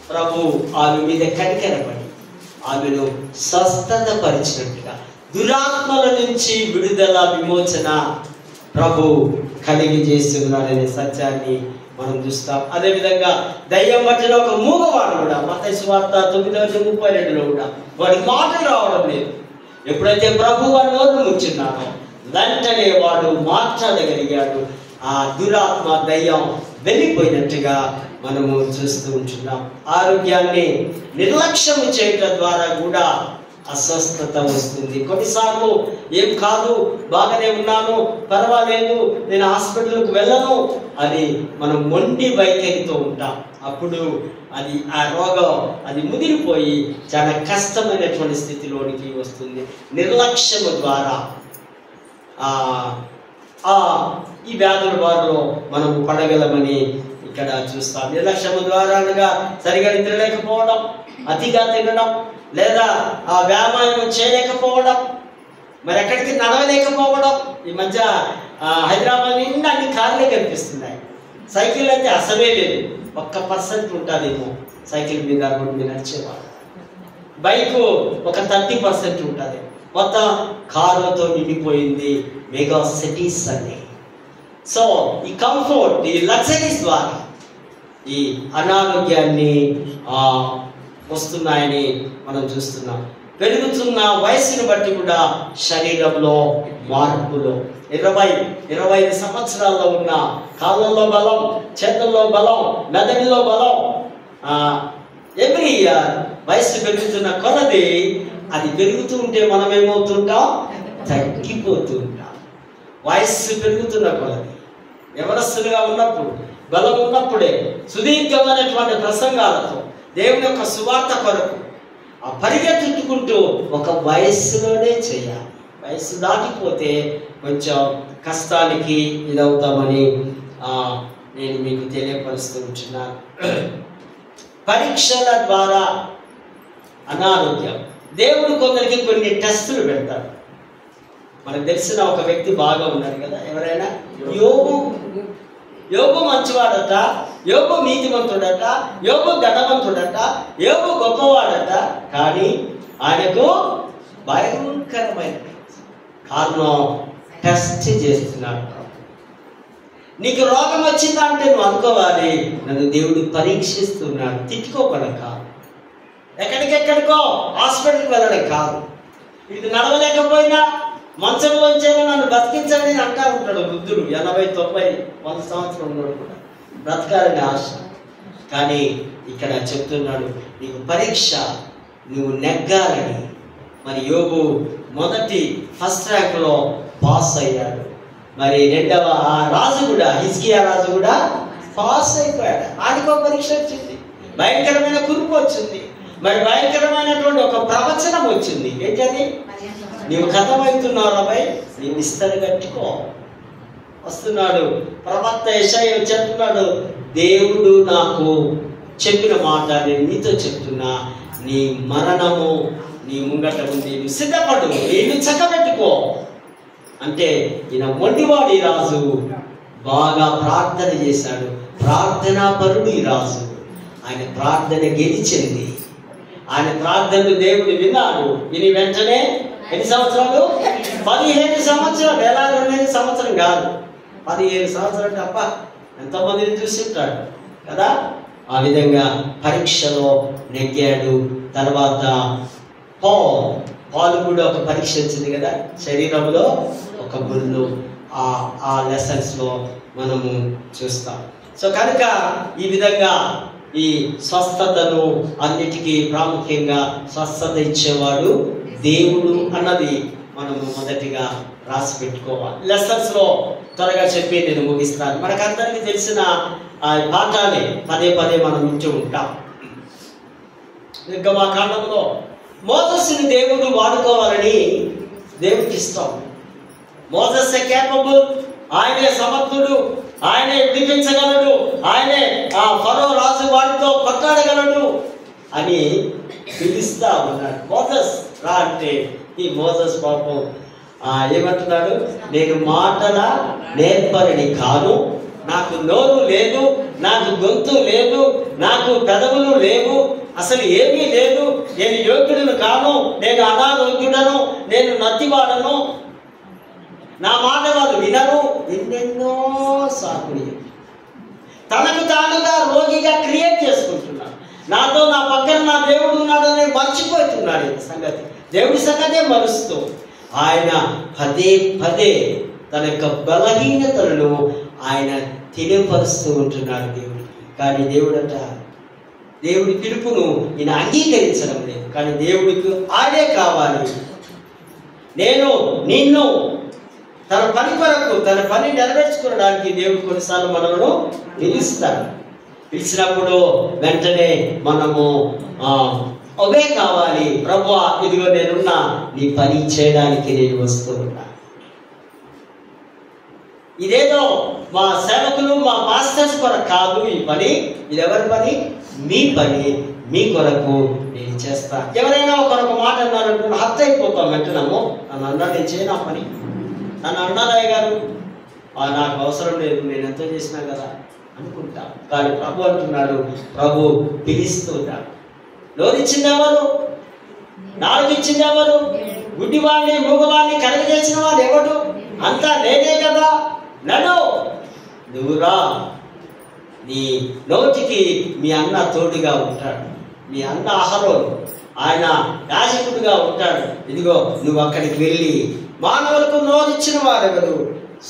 ప్రభు ఆమె మీద కనికరపడి ఆమెను స్వస్థత పరిచినట్టుగా దురాత్మల నుంచి విడుదల, విమోచన ప్రభు కలిగి చేస్తున్నాడనే సత్యాన్ని మనం చూస్తాం. అదేవిధంగా దయ్యం పట్టిన ఒక మూగవాడు కూడా మత్తయి సువార్త 9:32 కూడా వాడికి మాటలు రావడం లేదు. ఎప్పుడైతే ప్రభు వాడి నోరు ముచ్చున్నాడో వెంటనే వాడు మాట్లాడగలిగాడు. ఆ దురాత్మ దయ్యం వెళ్ళిపోయినట్టుగా మనము చూస్తూ ఉంటున్నాం. ఆరోగ్యాన్ని నిర్లక్ష్యం చేయటం ద్వారా కూడా అస్వస్థత వస్తుంది. కొన్నిసార్లు ఏం కాదు, బాగానే ఉన్నాను, పర్వాలేదు, నేను హాస్పిటల్కి వెళ్ళను అని మనం మొండి వైఖరితో ఉంటాం. అప్పుడు అది ఆ రోగం అది ముదిరిపోయి చాలా కష్టమైనటువంటి స్థితిలోనికి వస్తుంది. నిర్లక్ష్యము ద్వారా ఈ వ్యాధుల బారిలో మనము పడగలమని ఇక్కడ చూస్తాం. నిర్లక్ష్యము ద్వారా అనగా సరిగా నిద్రలేకపోవడం, అతిగా తినడం, లేదా ఆ వ్యాయామం చేయలేకపోవడం, మరి ఎక్కడికి నడవలేకపోవడం. ఈ మధ్య హైదరాబాద్ నిండా అన్ని కార్లే కనిపిస్తున్నాయి. సైకిల్ అయితే అసలే లేదు, 1% ఉంటుందేమో సైకిల్ మీద రోడ్డు మీద నడిచేవాళ్ళు. బైకు ఒక 30% ఉంటుంది. మొత్తం కారుతో నిండిపోయింది మెగా సిటీస్ అన్ని. సో ఈ కంఫర్ట్, ఈ లగ్జరీస్ ద్వారా ఈ అనారోగ్యాన్ని వస్తున్నాయని మనం చూస్తున్నాం. పెరుగుతున్న వయసును బట్టి కూడా శరీరంలో మార్పులు. 20-25 సంవత్సరాల్లో ఉన్న కాళ్ళల్లో బలం, చేతుల్లో బలం, మెదడులో బలం, ఎవ్రీ ఇయర్ వయసు పెరుగుతున్న కొలది అది పెరుగుతూ ఉంటే మనం ఏమవుతుంటాం? తగ్గిపోతూ ఉంటాం. వయస్సు పెరుగుతున్న కొలది ఎవరస్తులుగా ఉన్నప్పుడు, బలం ఉన్నప్పుడే సుదీర్ఘమైనటువంటి ప్రసంగాలతో దేవుని యొక్క సువార్త కొరకు పరిగెత్తుకుంటూ ఒక వయస్సులోనే చేయాలి. వయస్సు దాటిపోతే కొంచెం కష్టానికి ఇదవుతామని నేను మీకు తెలియపరుస్తూ ఉంటున్నాను. పరీక్షల ద్వారా అనారోగ్యం. దేవుడు కొందరికి కొన్ని టెస్టులు పెడతాడు. మనకు తెలిసిన ఒక వ్యక్తి బాగా ఉన్నాడు కదా, ఎవరైనా? యోబు మంచివాడట, యోబు నీతిమంతుడట, యోబు ఘనవంతుడట, యోబు గొప్పవాడట. కానీ ఆయనకు భయంకరమైన కారణం టెస్ట్ చేస్తున్నాడు. నీకు రోగం వచ్చిందా అంటే నువ్వు అనుకోవాలి, నన్ను దేవుడు పరీక్షిస్తున్నాడు. తిట్టుకోపడం కాదు, ఎక్కడికెక్కడికో హాస్పిటల్కి వెళ్ళడం కాదు. ఇది నడవలేకపోయినా మంచంలోంచేమో నన్ను బతికించండి అని అంటా ఉంటాడు వృద్ధుడు. 80, 90, 100 సంవత్సరం ఉన్నాడు కూడా బ్రతకాలని ఆశ. కానీ ఇక్కడ చెప్తున్నాడు, నీకు పరీక్ష, నువ్వు నెగ్గాలని. మరి యోబు ఫస్ట్ ర్యాంక్లో పాస్ అయ్యాడు. మరి రెండవ రాజు కూడా, హిజ్కియా రాజు కూడా పాస్ అయిపోయాడు. ఆయనకో పరీక్ష వచ్చింది, భయంకరమైన కురుపు వచ్చింది, మరి భయంకరమైనటువంటి ఒక ప్రవచనం వచ్చింది. ఏంటది? నీవు కథమవుతున్నావు రాబాయ్, నీ విస్తరి కట్టుకో. వస్తున్నాడు ప్రవక్త యెషయా చెప్తున్నాడు, దేవుడు నాకు చెప్పిన మాట నేను నీతో చెప్తున్నా, నీ మరణము నీ ముంగట ఉంది, నువ్వు సిద్ధపడు, నేను చక్కబెట్టుకో అంటే. ఈయన మొండివాడు ఈ రాజు బాగా ప్రార్థన చేశాడు. ప్రార్థనా పరుడు ఈ రాజు. ఆయన ప్రార్థన గెలిచింది. ఆయన ప్రార్థనలు దేవుడు విన్నాడు. విని వెంటనే ఎన్ని సంవత్సరాలు? 15 సంవత్సరాలు. 22 సంవత్సరం కాదు, 15 సంవత్సరాలు తప్ప ఎంతోమందిని చూసి ఉంటాడు కదా. ఆ విధంగా పరీక్షలో నెగ్గాడు. తర్వాత పాలు కూడా ఒక పరీక్ష వచ్చింది కదా, శరీరంలో ఒక ముళ్ళు. ఆ లెసన్స్లో మనము చూస్తాం. సో కనుక ఈ విధంగా ఈ స్వస్థతను అన్నిటికీ ప్రాముఖ్యంగా స్వస్థత ఇచ్చేవాడు దేవుడు అన్నది మనము మొదటిగా రాసి పెట్టుకోవాలి. లెసన్స్లో త్వరగా చెప్పి నేను ముగిస్తాను. మనకందరికీ తెలిసిన పాఠాలే పదే మనం వింటూ ఉంటాం. నిర్గమకాండంలో మోసెస్ని దేవుడు వాడుకోవాలని దేవుడికి ఇష్టం. మోసెస్ కేపబుల్, ఆయనే సమర్థుడు, ఆయనే విడిపించగలడు, ఆయనే ఆ ఫరో రాజు వాడితో కొట్లాడగలడు అని పిలుస్తా ఉన్నాడు. మోసెస్ రా అంటే ఈ మోసెస్ పాపం ఏమంటున్నాడు? నేను మాటల నేర్పరిని కాను, నాకు నోరు లేదు, నాకు గొంతు లేదు, నాకు పెదవులు లేవు, అసలు ఏమీ లేదు, నేను యోగ్యుడను కాను, నేను అనారోగ్యుడను, నేను నత్తివాడను, నా మాట వాళ్ళు వినరు. ఎన్నెన్నో సాకులు తనకు తానుగా రోగిగా క్రియేట్ చేసుకుంటున్నాడు. నాతో నా పక్కన నా దేవుడు ఉన్నాడని మర్చిపోతున్నాడు. సంగతి దేవుడి సంగతే మరుస్తూ ఆయన పదే పదే తన యొక్క బలహీనతలను ఆయన తెలియపరుస్తూ ఉంటున్నాడు దేవుడికి. కానీ దేవుడి పిలుపును ఈయన అంగీకరించడం లేదు. కానీ దేవుడికి ఆయనే కావాలి. నిన్ను తన పని కొరకు, తన పని నెరవేర్చుకోవడానికి దేవుడు కొన్నిసార్లు మనలను పిలుస్తాడు. పిలిచినప్పుడు వెంటనే మనము అవే కావాలి. ప్రభువా, ఇదిగో నేనున్నా, నీ పని చేయడానికి నేను వస్తూ ఉన్నా. ఇదేదో మా సేవకులు, మా పాస్టర్స్ కొరకు కాదు ఈ పని. ఇది ఎవరి పని? మీ పని. మీ కొరకు నేను చేస్తా. ఎవరైనా ఒకరొక మాట అన్నారంటే హత్య అయిపోతాం వెంటనేమో. నన్ను అన్నా, నేను చేయను ఆ పని. నన్ను అన్నారయ్య గారు, నాకు అవసరం లేదు, నేను ఎంతో చేసినా కదా అనుకుంటా. కానీ ప్రభు అంటున్నాడు, ప్రభు పిలుస్తున్నాడు. లోనిచ్చింది ఎవరు? నాలుగు ఇచ్చింది ఎవరు? గుడ్డివాడిని, మూగవాడిని కలగజేసిన వాడు ఎవడు? అంతా నేనే కదా. నువ్వు రా. నీ నోటికి మీ అన్న తోడుగా ఉంటాడు. మీ అన్న అహరోను, ఆయన యాజకుడిగా ఉంటాడు. ఇదిగో నువ్వు అక్కడికి వెళ్ళి, మానవులకు నోరిచ్చిన వారెవరు?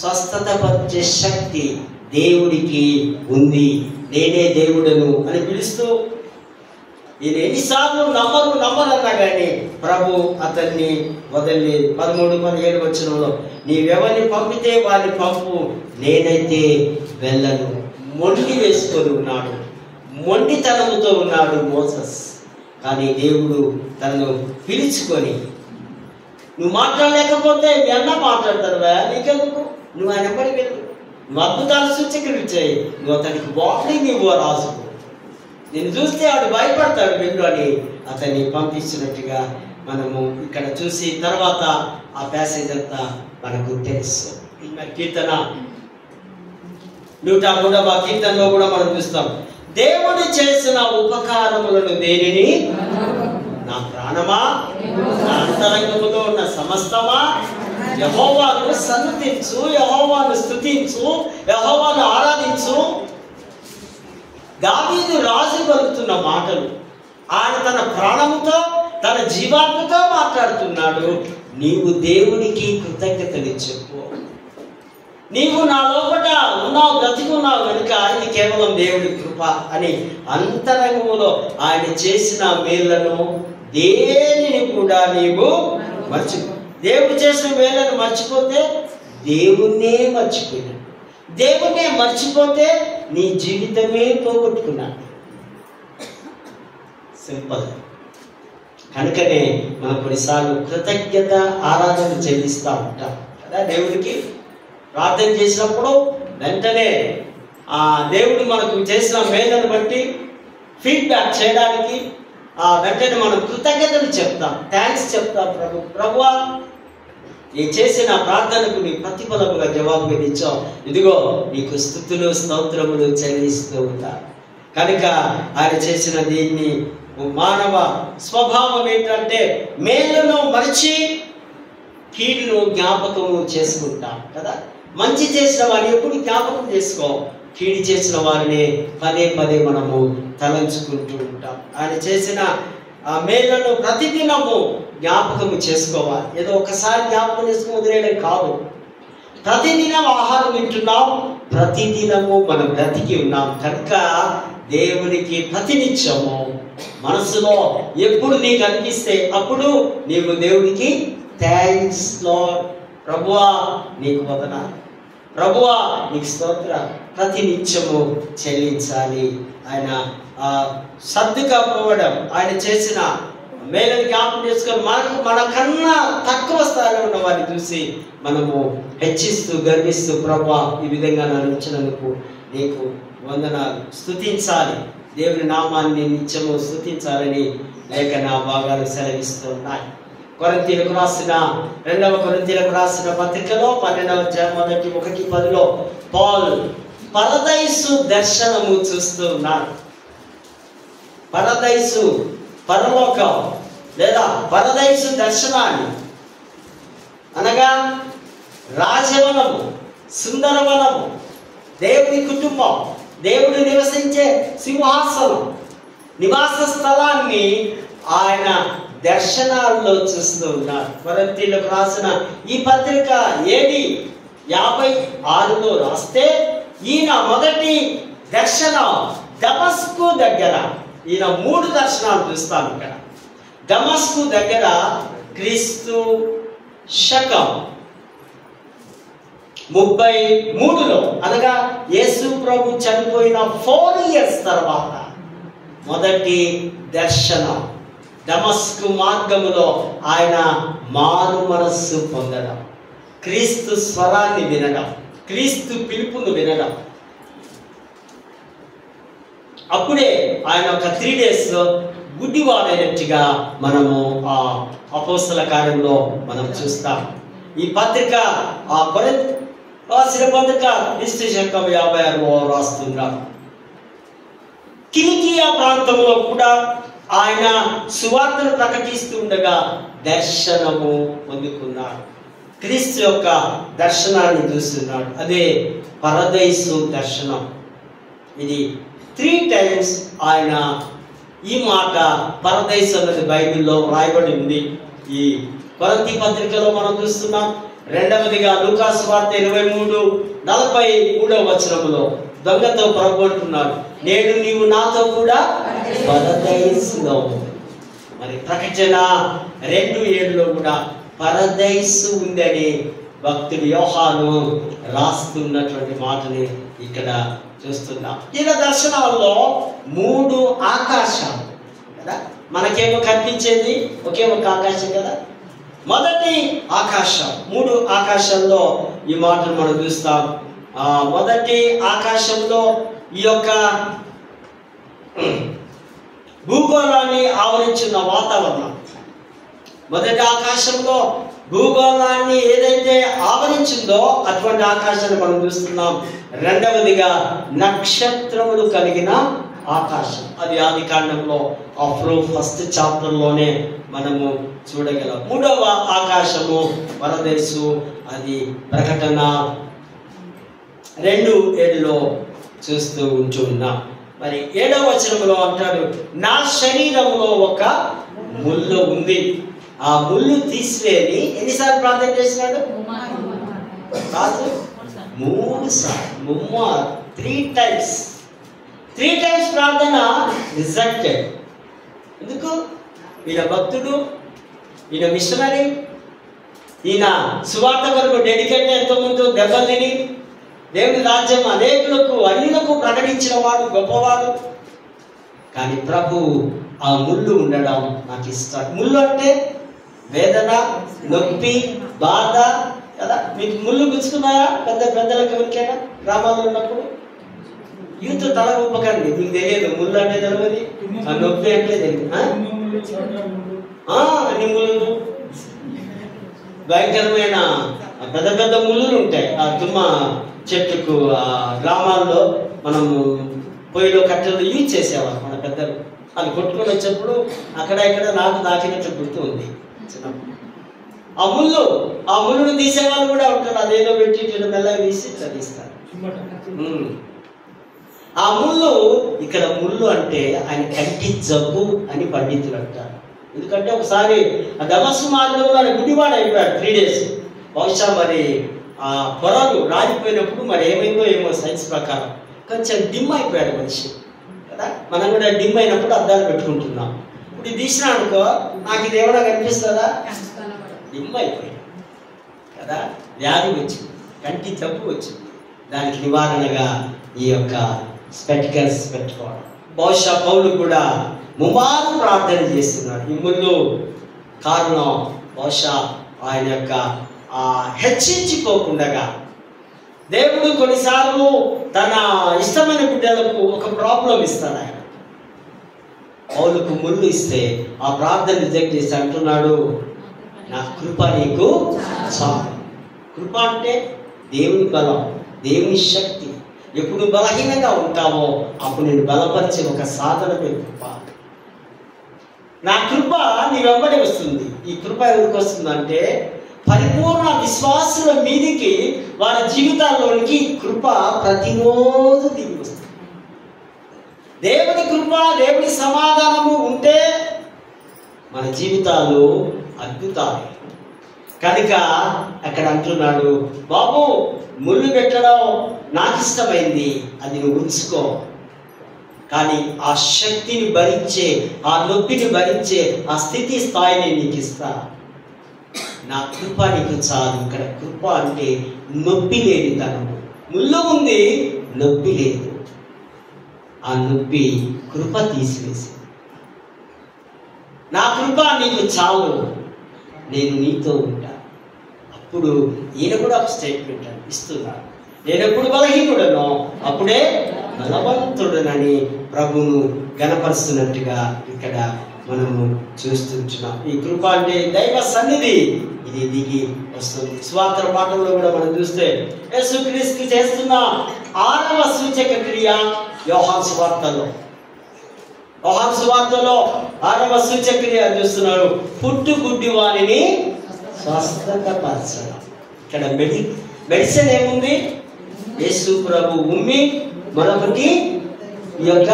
స్వస్థత పరిచే శక్తి దేవుడికి ఉంది, నేనే దేవుడను అని పిలుస్తూ, ఈయన ఎన్నిసార్లు నమ్మరన్నా కానీ ప్రభు అతన్ని వదలలేదు. 13-17 వచనంలో, నీవెవరిని పంపితే వారిని పంపు, నేనైతే వెళ్ళను. మొండి వేసుకొని ఉన్నాడు, మొండితనముతో ఉన్నాడు మోసెస్. కానీ దేవుడు తనను పిలుచుకొని, నువ్వు మాట్లాడలేకపోతే మీ అన్న మాట్లాడతారు, నీకెందుకు, నువ్వు ఆయన ఎప్పటికి వెళ్ళు, నువ్వు అద్భుతాలు సూచకులు ఇచ్చాయి, నువ్వు అతనికి వార్నింగ్ ఇవ్వ రాజుకు, నేను చూస్తే ఆడు భయపడతాడు వెళ్ళు అని అతన్ని పంపించినట్టుగా మనము ఇక్కడ చూసి తర్వాత ఆ ప్యాసేజ్ అంతా మనకు తెలుసు. కీర్తన 103వ కీర్తనలో కూడా మనం చూస్తాం, దేవుడు చేసిన ఉపకారములను దేనిని, నా ప్రాణమా, నా అంతరంగములో ఉన్న సమస్తమా, యెహోవాను సన్నుతించు, యెహోవాను స్తుతించు, యెహోవాను ఆరాధించు. దావీదు రాజు పలుకుతున్న మాటలు, ఆయన తన ప్రాణముతో, తన జీవాత్మతో మాట్లాడుతున్నాడు. నీవు దేవునికి కృతజ్ఞతలు చెప్పు. నీవు నా లోపల ఉన్నావు, బ్రతికున్నావు కనుక ఇది కేవలం దేవుడి కృప అని అంతరంగములో ఆయన చేసిన మేళ్లను దేనిని కూడా నీవు మర్చిపో. దేవుడు చేసిన మేళ్లను మర్చిపోతే దేవుణ్ణే మర్చిపోయినా, దేవుణ్ణే మర్చిపోతే నీ జీవితమే పోగొట్టుకున్నాడు. సింపుల్. కనుకనే మనం కొన్నిసార్లు కృతజ్ఞత ఆరాధన చెల్లిస్తూ ఉంటాం కదా. దేవుడికి ప్రార్థన చేసినప్పుడు వెంటనే ఆ దేవుడు మనకు చేసిన మేలను బట్టి ఫీడ్బ్యాక్ చేయడానికి వెంటనే మనం కృతజ్ఞతలు చెప్తాం, థ్యాంక్స్ చెప్తాం. ప్రభువా, నీ చేసిన ప్రార్థనకు నీ ప్రతిఫలముగా జవాబుగా ఇచ్చావు, ఇదిగో నీకు స్తుతులు స్తోత్రములు చెల్లిస్తూ ఉంటారు. కనుక ఆయన చేసిన దీన్ని మానవ స్వభావం ఏంటంటే మేలును మరిచి కీడును జ్ఞాపకము చేసుకుంటాం కదా. మంచి చేసిన వారిని ఎప్పుడు జ్ఞాపకం చేసుకో, కీడు చేసిన వారిని పదే పదే మనము తలంచుకుంటూ ఉంటాం. ఆయన చేసిన ఆ మేళ్లను ప్రతిదినము జ్ఞాపకము చేసుకోవాలి. ఏదో ఒకసారి జ్ఞాపకం చేసుకుని వదిలేయడం కాదు. ప్రతిదినం ఆహారం తింటున్నాం, ప్రతిదినము మనం బ్రతికి ఉన్నాం. కనుక దేవునికి ప్రతినిత్యము మనసులో ఎప్పుడు నీకు అనిపిస్తే అప్పుడు నీవు దేవునికి థ్యాంక్స్ లార్డ్, ప్రభువా నీకు వందనాలు, ప్రభువా నీకు స్తోత్రం ప్రతినిత్యము చెల్లించాలి. ఆయన సర్దుగా పోవడం, ఆయన చేసిన మేలను జ్ఞాపకం చేసుకొని మనకన్నా తక్కువ స్థాయిలో ఉన్న వారిని చూసి మనము హెచ్చిస్తూ గర్విస్తూ, ప్రభువా ఈ విధంగా నన్ను ఉంచినందుకు నీకు వందనాలు, స్తుతించాలి, దేవుని నామాన్ని నిత్యము స్తుతించాలని లేఖన భాగాలు సెలవిస్తూ ఉన్నాయి. కొరింథీయులకు రాసిన 2వ కొరింథీయులకు రాసిన పత్రికలో 12వ అధ్యాయం 1:10 పౌలు పరదైసు దర్శనము చూస్తూ ఉన్నాడు. పరదైసు, పరలోకం లేదా పరదైసు దర్శనాన్ని అనగా రాజవనము, సుందరవనము, దేవుని కుటుంబం, దేవుడు నివసించే సింహాసనం, నివాస స్థలాన్ని ఆయన దర్శనాల్లో చూస్తూ ఉన్నారు. కొరింథీయులకు రాసిన ఈ పత్రిక AD 56లో రాస్తే ఈయన మొదటి దర్శనం దమస్కు దగ్గర, ఈయన 3 దర్శనాలు చూస్తాం ఇక్కడ. దమస్కు దగ్గర క్రీస్తు శకం 33లో, అనగా యేసు ప్రభు చనిపోయిన 4 years తర్వాత మొదటి దర్శనం. దమస్కు మార్గములో ఆయన మారు మనస్సు పొందడం, క్రీస్తు స్వరాన్ని వినడం, క్రీస్తు పిలుపును వినడం. అప్పుడే ఆయన ఒక 3 days గుడ్డివాడైనట్టుగా మనము ఆ అపోస్తల కార్యంలో మనం చూస్తాం. ఈ పత్రిక ఆ రాసిన పత్రిక క్రీస్తు శకం 56లో రాస్తున్నారు. కిలికియా ప్రాంతంలో కూడా ఆయన సువార్తను ప్రకటిస్తూ ఉండగా దర్శనము పొందుకున్నాడు. క్రీస్తు యొక్క దర్శనాన్ని చూస్తున్నాడు. అదే పరదైసు దర్శనం. ఇది 3 times ఆయన ఈ మాట పరదైసు అన్నది బైబిల్లో రాయబడి ఉంది. ఈ కొరింథీ పత్రికలో మనం చూస్తున్నాం. రెండవదిగా లూకా సువార్త 23:43 వచనములో దొంగతో ప్రభు అంటున్నాడు, నేడు నీవు నాతో కూడా పరదైసులో. మరి ప్రకటన 2:7లో కూడా పరదైసు ఉందని భక్తుడు యోహాను రాస్తున్నటువంటి మాటని ఇక్కడ చూస్తున్నాం. ఈయన దర్శనాల్లో 3 ఆకాశాలు కదా, మనకేమో కనిపించేది ఒకే ఒక ఆకాశం కదా. మొదటి ఆకాశం, 3 ఆకాశాల్లో ఈ మాటను మనం చూస్తాం. మొదటి ఆకాశంలో ఈ యొక్క భూగోళాన్ని ఆవరించిన వాతావరణం, మొదటి ఆకాశంలో భూగోళాన్ని ఏదైతే ఆవరించిందో అటువంటి ఆకాశాన్ని మనం చూస్తున్నాం. రెండవదిగా నక్షత్రములు కలిగిన ఆకాశం, అది ఆది కాండంలో ఫస్ట్ చాప్టర్లోనే మనము చూడగలం. 3వ ఆకాశము పరదేశు, అది ప్రకటన 2:7లో చూస్తూ ఉంటున్నాం. మరి 7వ వచనంలో అంటాడు, నా శరీరంలో ఒక ముళ్ళు ఉంది. ఆ ముళ్ళు తీసివేని ఎన్నిసార్లు ప్రార్థన చేసినాడు? కాదు, 3 సార్లు, 3 times. 3 times ప్రార్థన రిజెక్టెడ్. ఎందుకు? ఈయన భక్తుడు, ఈయన మిషనరీ, ఈయన సువార్త కొరకు డెడికేట్, ఎంతోమంది దెబ్బలు తిని దేవుని రాజ్యం అనేకులకు అన్యులకు ప్రకటించిన వాడు గొప్పవాడు. కానీ ప్రభు ఆ ముళ్ళు ఉండడం నాకు ఇష్టం. ముళ్ళు అంటే వేదన, నొప్పి, బాధ కదా. మీకు ముళ్ళు గుచ్చుకున్నాయా? పెద్దలకు ఎవరికైనా గ్రామాల్లో ఉన్నప్పుడు యూత్ తల ఊపకండి, మీకు తెలియదు ముళ్ళు అంటే తెలియదు, ఆ నొప్పి అంటే తెలియదు. అన్ని ముళ్ళు భయంకరమైన పెద్ద ముళ్ళు ఉంటాయి. ఆ తుమ్మ చెట్టుకు ఆ గ్రామాల్లో మనము పొయ్యిలో కట్టెలు యూజ్ చేసేవారు మన పెద్దలు. అది కొట్టుకొని వచ్చేప్పుడు అక్కడ ఇక్కడ నాకు దాకినట్టు గుర్తు ఉంది చిన్నప్పుడు. ఆ ముళ్ళును తీసేవాళ్ళు కూడా ఉంటారు. అదేదో పెట్టి మెల్లగా తీసి తీస్తారు. ఆ ముళ్ళు, ఇక్కడ ముళ్ళు అంటే ఆయన కంటి జబ్బు అని పండితులు అంటారు. ఎందుకంటే ఒకసారి ఆ దమస్కు మార్గంలో ఆయన గుడివాడ అయిపోయాడు 3 days. బహుశా మరి ఆ పొరలు రాలిపోయినప్పుడు మరి ఏమైందో ఏమో సైన్స్ ప్రకారం కొంచెం డిమ్ అయిపోయాడు మనిషి కదా. మనం కూడా డిమ్ అయినప్పుడు అద్దాలు పెట్టుకుంటున్నాం. ఇప్పుడు ఇది తీసినా అనుకో, నాకు ఇది ఏమైనా కనిపిస్తుందా? డిమ్ అయిపోయింది కదా. వ్యాధి వచ్చింది, కంటి జబ్బు వచ్చింది. దానికి నివారణగా ఈ యొక్క స్పెటికల్స్ పెట్టుకోవడం. బహుశా పౌలు కూడా ముమారు ప్రార్థన చేస్తున్నాడు. ఈ ముళ్ళు కారణం బహుశా ఆయన యొక్క హెచ్చించుకోకుండా దేవుడు కొన్నిసార్లు తన ఇష్టమైన బిడ్డలకు ఒక ప్రాబ్లం ఇస్తాడు. ఆయన పౌలుకు ముళ్ళు ఇస్తే ఆ ప్రార్థన రిజెక్ట్ చేసి అంటున్నాడు, నా కృప నీకు చాలు. కృప అంటే దేవుని బలం, దేవుని శక్తి. ఎప్పుడు బలహీనంగా ఉంటావో అప్పుడు నేను బలపరిచే ఒక సాధనమే కృప. నా కృప నీ వెంబడి వస్తుంది. ఈ కృప ఎవరికి వస్తుందంటే పరిపూర్ణ విశ్వాసుల మీదికి వారి జీవితాల్లోనికి కృప ప్రతిరోజు దిగి వస్తుంది. దేవుని కృప, దేవుని సమాధానము ఉంటే మన జీవితాలు అద్భుతాలు. కనుక అక్కడ అంటున్నాడు, బాబు ముళ్ళు పెట్టడం నాకు ఇష్టమైంది, అది నువ్వు ఉంచుకో, కానీ ఆ శక్తిని భరించే, ఆ నొప్పిని భరించే ఆ స్థితి స్థాయిని నీకు ఇస్తా. నా కృప నీకు చాలు. ఇక్కడ కృప అంటే నొప్పి లేని తనము. ముళ్ళు ఉంది, నొప్పి లేదు. ఆ నొప్పి కృప తీసివేసి, నా కృప నీకు చాలు, నేను నీతో ఉంటా. అప్పుడు ఈయన కూడా ఒక స్టేట్మెంట్ ఇస్తున్నాడు, నేను ఎప్పుడు బలహీనుడనో అప్పుడే బలవంతుడనని ప్రభువును గణపరుస్తున్నట్టుగా ఇక్కడ మనము చూస్తుంటున్నాం. ఈ కృప అంటే దైవ సన్నిధి, ఇది దిగి వస్తుంది. స్వార్థ పాఠంలో కూడా మనం చూస్తే యేసుక్రీస్తు చేస్తున్న 6వ సూచక క్రియ యోహాను సువార్తలో 6వ సూచక క్రియ చూస్తున్నారు. పుట్టు గుడ్డి వారిని స్వస్థతపరచడం. ఇక్కడ మెడిసిన్ ఏముంది? యేసు ప్రభు ఉమ్మి, మరొకటి ఈ యొక్క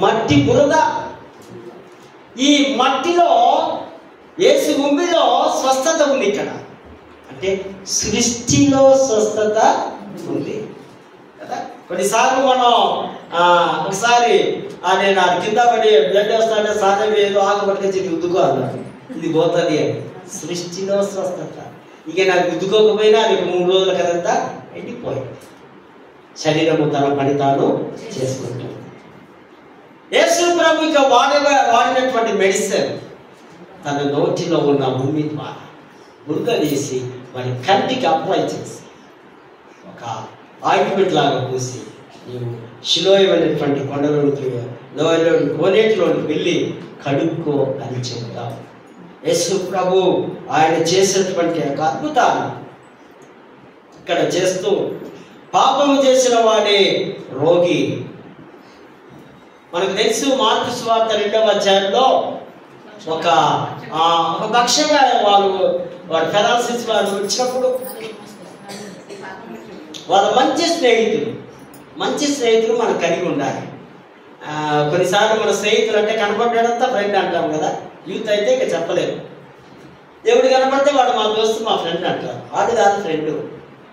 మట్టి బురద. ఈ మట్టిలో యేసు ఉమ్మిలో స్వస్థత ఉంది. ఇక్కడ అంటే సృష్టిలో స్వస్థత ఉంది కదా. కొన్నిసార్లు మనం ఒకసారి నేను కింద పడి బ్లడ్ వస్తానంటే సాధన ఏదో ఆకుపట్టుకొచ్చి ఉద్దుకో అన్నాడు, ఇది పోతుంది అని. సృష్టిలో స్వస్థత. ఇక నాకు ఉద్దుకోకపోయినా అది 3 రోజుల కదంతా ఎండిపోయింది. శరీరము తన పని తాను చేసుకుంటుంది. యేసు ప్రభు ఇక వాడినటువంటి మెడిసిన్ తన నోటిలో ఉన్న భూమి ద్వారా బురద తీసి వారి కంటికి అప్లై చేసి ఒక ఆయింట్మెంట్ లాగా పూసి, నీవు శిలోయమైనటువంటి కొండలోనికి లోయలోని కోనేటిలోనికి వెళ్ళి కడుక్కో అని చెబుతాం. యేసు ప్రభు ఆయన చేసినటువంటి ఒక అద్భుతాన్ని ఇక్కడ చేస్తూ, పాపము చేసిన వాడే రోగి. మనకు తెలుసు మార్కు సువార్త 2వ అధ్యాయంలో ఒక పక్షంగా వాడు పెరాలసిస్ వారు వచ్చినప్పుడు వాళ్ళ మంచి స్నేహితులు మనకు కలిగి ఉండాలి. కొన్నిసార్లు మన స్నేహితులు అంటే కనపడ్డాడంతా ఫ్రెండ్ అంటాం కదా. యూత్ అయితే ఇక చెప్పలేము. దేవుడు కనపడితే వాడు మా దోస్తు, మా ఫ్రెండ్ అంటారు. వాడు కాదు ఫ్రెండ్.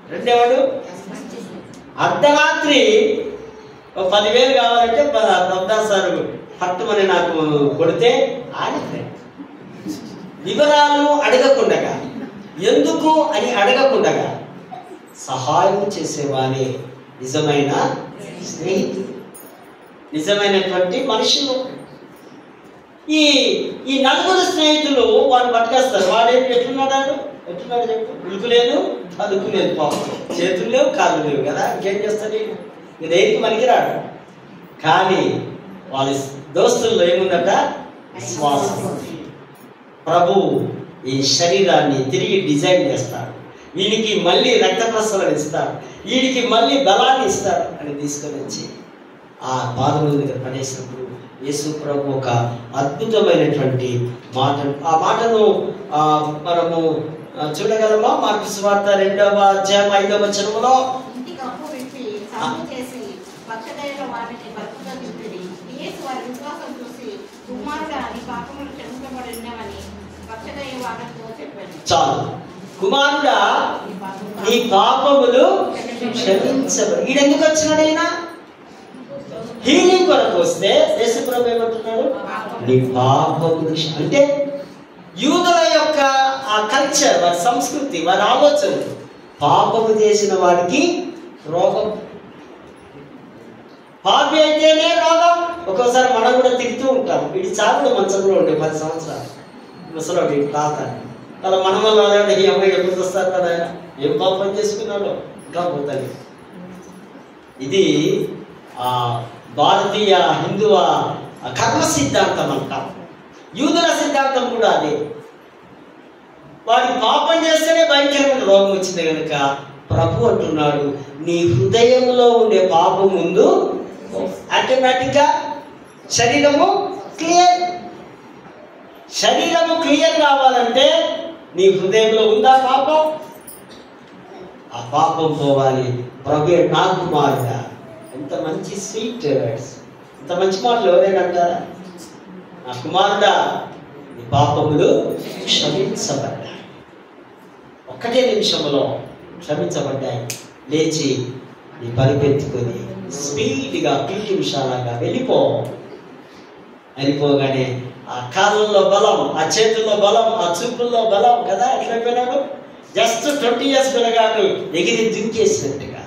ఫ్రెండ్ ఎవడు? అర్ధరాత్రి 10,000 కావాలంటే ప్రభుదాస్ సార్ పట్టుమని నాకు కొడితే ఆయన ఫ్రెండ్. వివరాలు అడగకుండగా, ఎందుకు అని అడగకుండగా సహాయం చేసేవారే నిజమైన స్నేహితులు, నిజమైనటువంటి మనుషులు. ఈ 4 స్నేహితులు వాడిని పట్టుకొస్తారు. వాడేంటి ఎట్లున్నాడు చెప్పు? ఉలుకు లేదు, అదుకు లేదు, పాపం చేతులు లేవు, కాళ్ళు లేవు కదా. ఇంకేం చేస్తాడు? దేనికి పనికిరాడు. కానీ వాళ్ళ దోస్తుల్లో ఏముందట? విశ్వాసం. ప్రభు ఈ శరీరాన్ని తిరిగి డిజైన్ చేస్తాడు, వీనికి మళ్ళీ రక్త ప్రసరణ ఇస్తాడు, వీడికి మళ్ళీ బలాన్ని ఇస్తాడు అని తీసుకొని వచ్చి ఆ పాదముల దగ్గర పడేసినప్పుడు యేసు ప్రభు ఒక అద్భుతమైనటువంటి మాట, ఆ మాటను మనము చూడగలమా? మార్కు సువార్త 2వ అధ్యాయం 5వ వచనంలో, చాలు, కుమారుడా నీ పాపములు క్షమించబడి. ఈడెందుకు వచ్చినాడు? అయినా హీలింగ్ కొరకు వస్తే యేసు ప్రభు ఏమంటున్నాడు? నీ పాపములు. అంటే యూదుల యొక్క ఆ కల్చర్, వారి సంస్కృతి, వారి ఆలోచన, పాపము చేసిన వాడికి రోగం, పాపి అయితేనే రోగం. ఒక్కోసారి మనం కూడా తిరుగుతూ ఉంటాం, వీడి చావుడు మంచంలో ఉండే 10 సంవత్సరాలు ముసలోడి తాత, అలా మన వల్ల ఈ అమ్మాయి ఎప్పుడు వస్తారు కదా, ఏం పాపం చేసుకున్నాడో ఇంకా పోతుంది. ఇది భారతీయ హిందువ కర్మ సిద్ధాంతం అంటాం. యూదుల సిద్ధాంతం కూడా అదే. వాడి పాపం చేస్తేనే భయంకరమైన రోగం వచ్చింది కనుక ప్రభు అంటున్నాడు, నీ హృదయంలో ఉండే పాపం ముందు ఆటోమేటిక్గా శరీరము క్లియర్ కావాలంటే నీ హృదయంలో ఉందా పాపం? ఆ పాపం పోవాలి. ప్రభు నా కుమారుడా, ఎంత మంచి స్వీట్ వర్డ్స్, ఇంత మంచి మాటలు ఎవరైనా అంటారా? నా కుమారుడా నీ పాపములు క్షమించబడ్డాయి. ఒక్కటే నిమిషంలో క్షమించబడ్డాయి. లేచి నీ పరిపెత్తుకొని స్పీడ్గా పీటి విషయాలుగా వెళ్ళిపోగానే ఆ కాళ్ళల్లో బలం, ఆ చేతుల్లో బలం, ఆ చూపుల్లో బలం కదా. ఎట్లా అయిపోయినాడు? జస్ట్ 20 years పిల్లగాడు ఎగిరి దుంకేసినట్టుగా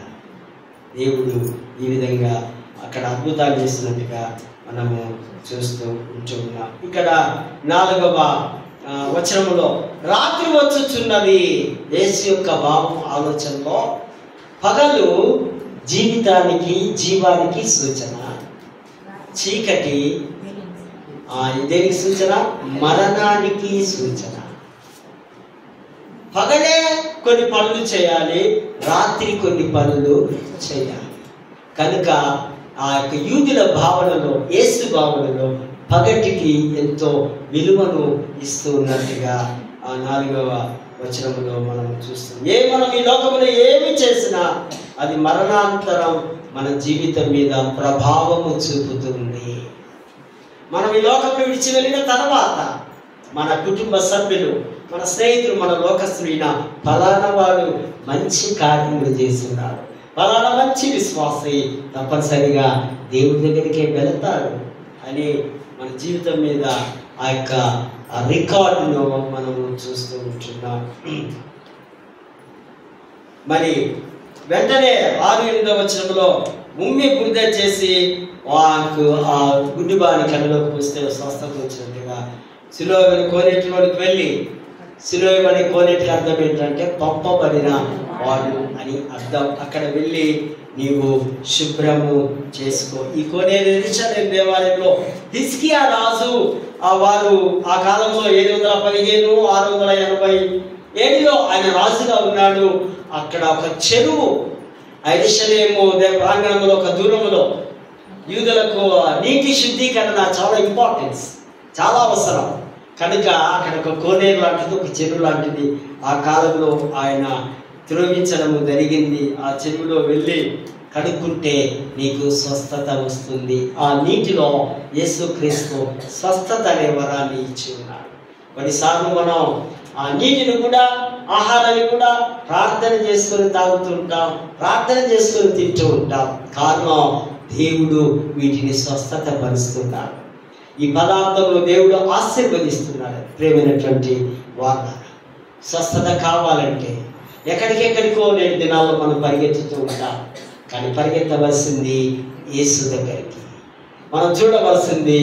దేవుడు ఈ విధంగా అక్కడ అద్భుతాలు చేసినట్టుగా మనము చూస్తూ ఉంటున్నాం. ఇక్కడ 4వ వచనములో రాత్రి వచ్చుచున్నది. యేసు యొక్క భావం ఆలోచనలో పగలు జీవితానికి జీవానికి సూచన, చీకటి దేనికి సూచన? మరణానికి సూచన. పగలే కొన్ని పనులు చేయాలి, రాత్రి కొన్ని పనులు చేయాలి. కనుక ఆ యొక్క యూదుల భావనలో, యేసు భావనలో పగటికి ఎంతో విలువను ఇస్తూ ఉన్నట్టుగా ఆ 4వ వచనంలో మనం చూస్తాం. మనం ఈ లోకంలో ఏమి చేసినా అది మరణాంతరం మన జీవితం మీద ప్రభావము చూపుతుంది. మనం ఈ లోకంలో విడిచి వెళ్ళిన తర్వాత మన కుటుంబ సభ్యులు, మన స్నేహితులు, మన లోకస్తులైన ఫలానా వాడు మంచి కార్యములు చేస్తున్నాడు, ఫలానా మంచి విశ్వాసి, తప్పనిసరిగా దేవుడి దగ్గరికే వెళతాడు అని మన జీవితం మీద ఆ యొక్క రికార్డును మనము చూస్తూ ఉంటున్నాం. మరి వెంటనే 6-8వ వచనంలో ఉమ్మి బురద చేసి వాకు ఆ గుడ్డిబాని కళ్ళలోకి పూస్తే స్వస్థత వచ్చినట్టుగా సిలోని కోనేటిలోనికి వెళ్ళి, సిలోని అనే కోనేటికి అర్థం ఏంటంటే పంపబడిన వాడు అని అర్థం. అక్కడ వెళ్ళి నీవు శుభ్రము చేసుకో. ఈ కోనేరు యెరూషలేము దేవాలయంలో హిజ్కియా రాజు వారు ఆ కాలంలో 715 687లో ఆయన రాజుగా ఉన్నాడు. అక్కడ ఒక చెరువు యెరూషలేము ప్రాంగణంలో ఒక దూరంలో యూదులకు నీటి శుద్ధీకరణ చాలా ఇంపార్టెన్స్, చాలా అవసరం. కనుక అక్కడ ఒక కోనేరు లాంటిది, ఒక చెరువు లాంటిది ఆ కాలంలో ఆయన త్రోగించడము జరిగింది. ఆ చెరువులో వెళ్ళి కడుక్కుంటే నీకు స్వస్థత వస్తుంది. ఆ నీటిలో యేసుక్రీస్తు స్వస్థత అనే వరాన్ని ఇచ్చి ఉన్నాడు. కొన్నిసార్లు మనం ఆ నీటిని కూడా, ఆహారాన్ని కూడా ప్రార్థన చేసుకొని తాగుతూ ఉంటాం, ప్రార్థన చేసుకొని తింటూ ఉంటాం. కారణం దేవుడు వీటిని స్వస్థత పరుస్తున్నాడు. ఈ పదార్థంలో దేవుడు ఆశీర్వదిస్తున్నాడు. ప్రేమైనటువంటి వార్త, స్వస్థత కావాలంటే ఎక్కడికెక్కడికో నేటి దినాల్లో మనం పరిగెత్తుతూ ఉంటాం. కానీ పరిగెత్తవలసింది యేసు దగ్గరికి. మనం చూడవలసింది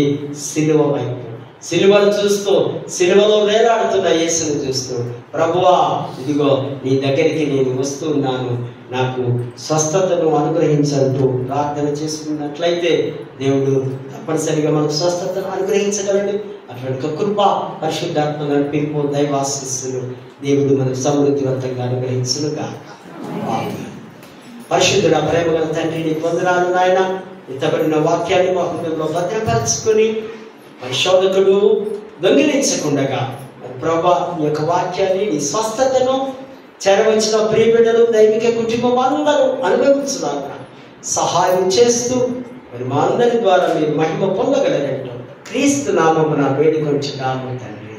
సిలువ వైపు. సిలువను చూస్తూ, సిలువలో వేలాడుతున్న యేసును చూస్తూ, ప్రభువా ఇదిగో నీ దగ్గరికి నేను వస్తూ ఉన్నాను, నాకు స్వస్థతను అనుగ్రహించంటూ ప్రార్థన చేసుకున్నట్లయితే దేవుడు తప్పనిసరిగా మనకు స్వస్థతను అనుగ్రహించగలడు. అటువంటి కృప, పరిశుద్ధాత్మ నడిపింపు, దైవాశీస్సులు దేవుడు మనకు సమృద్ధివంతంగా అనుగ్రహించునుగా. పరిశుద్ధుడ ప్రేమగల తండ్రి, నీ పొందనాలు నాయన. ఎత్తబడిన వాక్యాన్ని మా హృదయంలో భద్రపరచుకొని పరిశోధకుడు దొంగిలించకుండగా ప్రభా నీ యొక్క వాక్యాన్ని, నీ స్వస్థతను చేరవచ్చిన ప్రియబిడ్డలు, దైవిక కుటుంబం అందరూ అనుభవించులాగా సహాయం చేస్తూ మరి మా అందరి ద్వారా మీరు మహిమ పొందగలరంటూ క్రీస్తు నామమున వేడుకొంచున్నాము తండ్రి.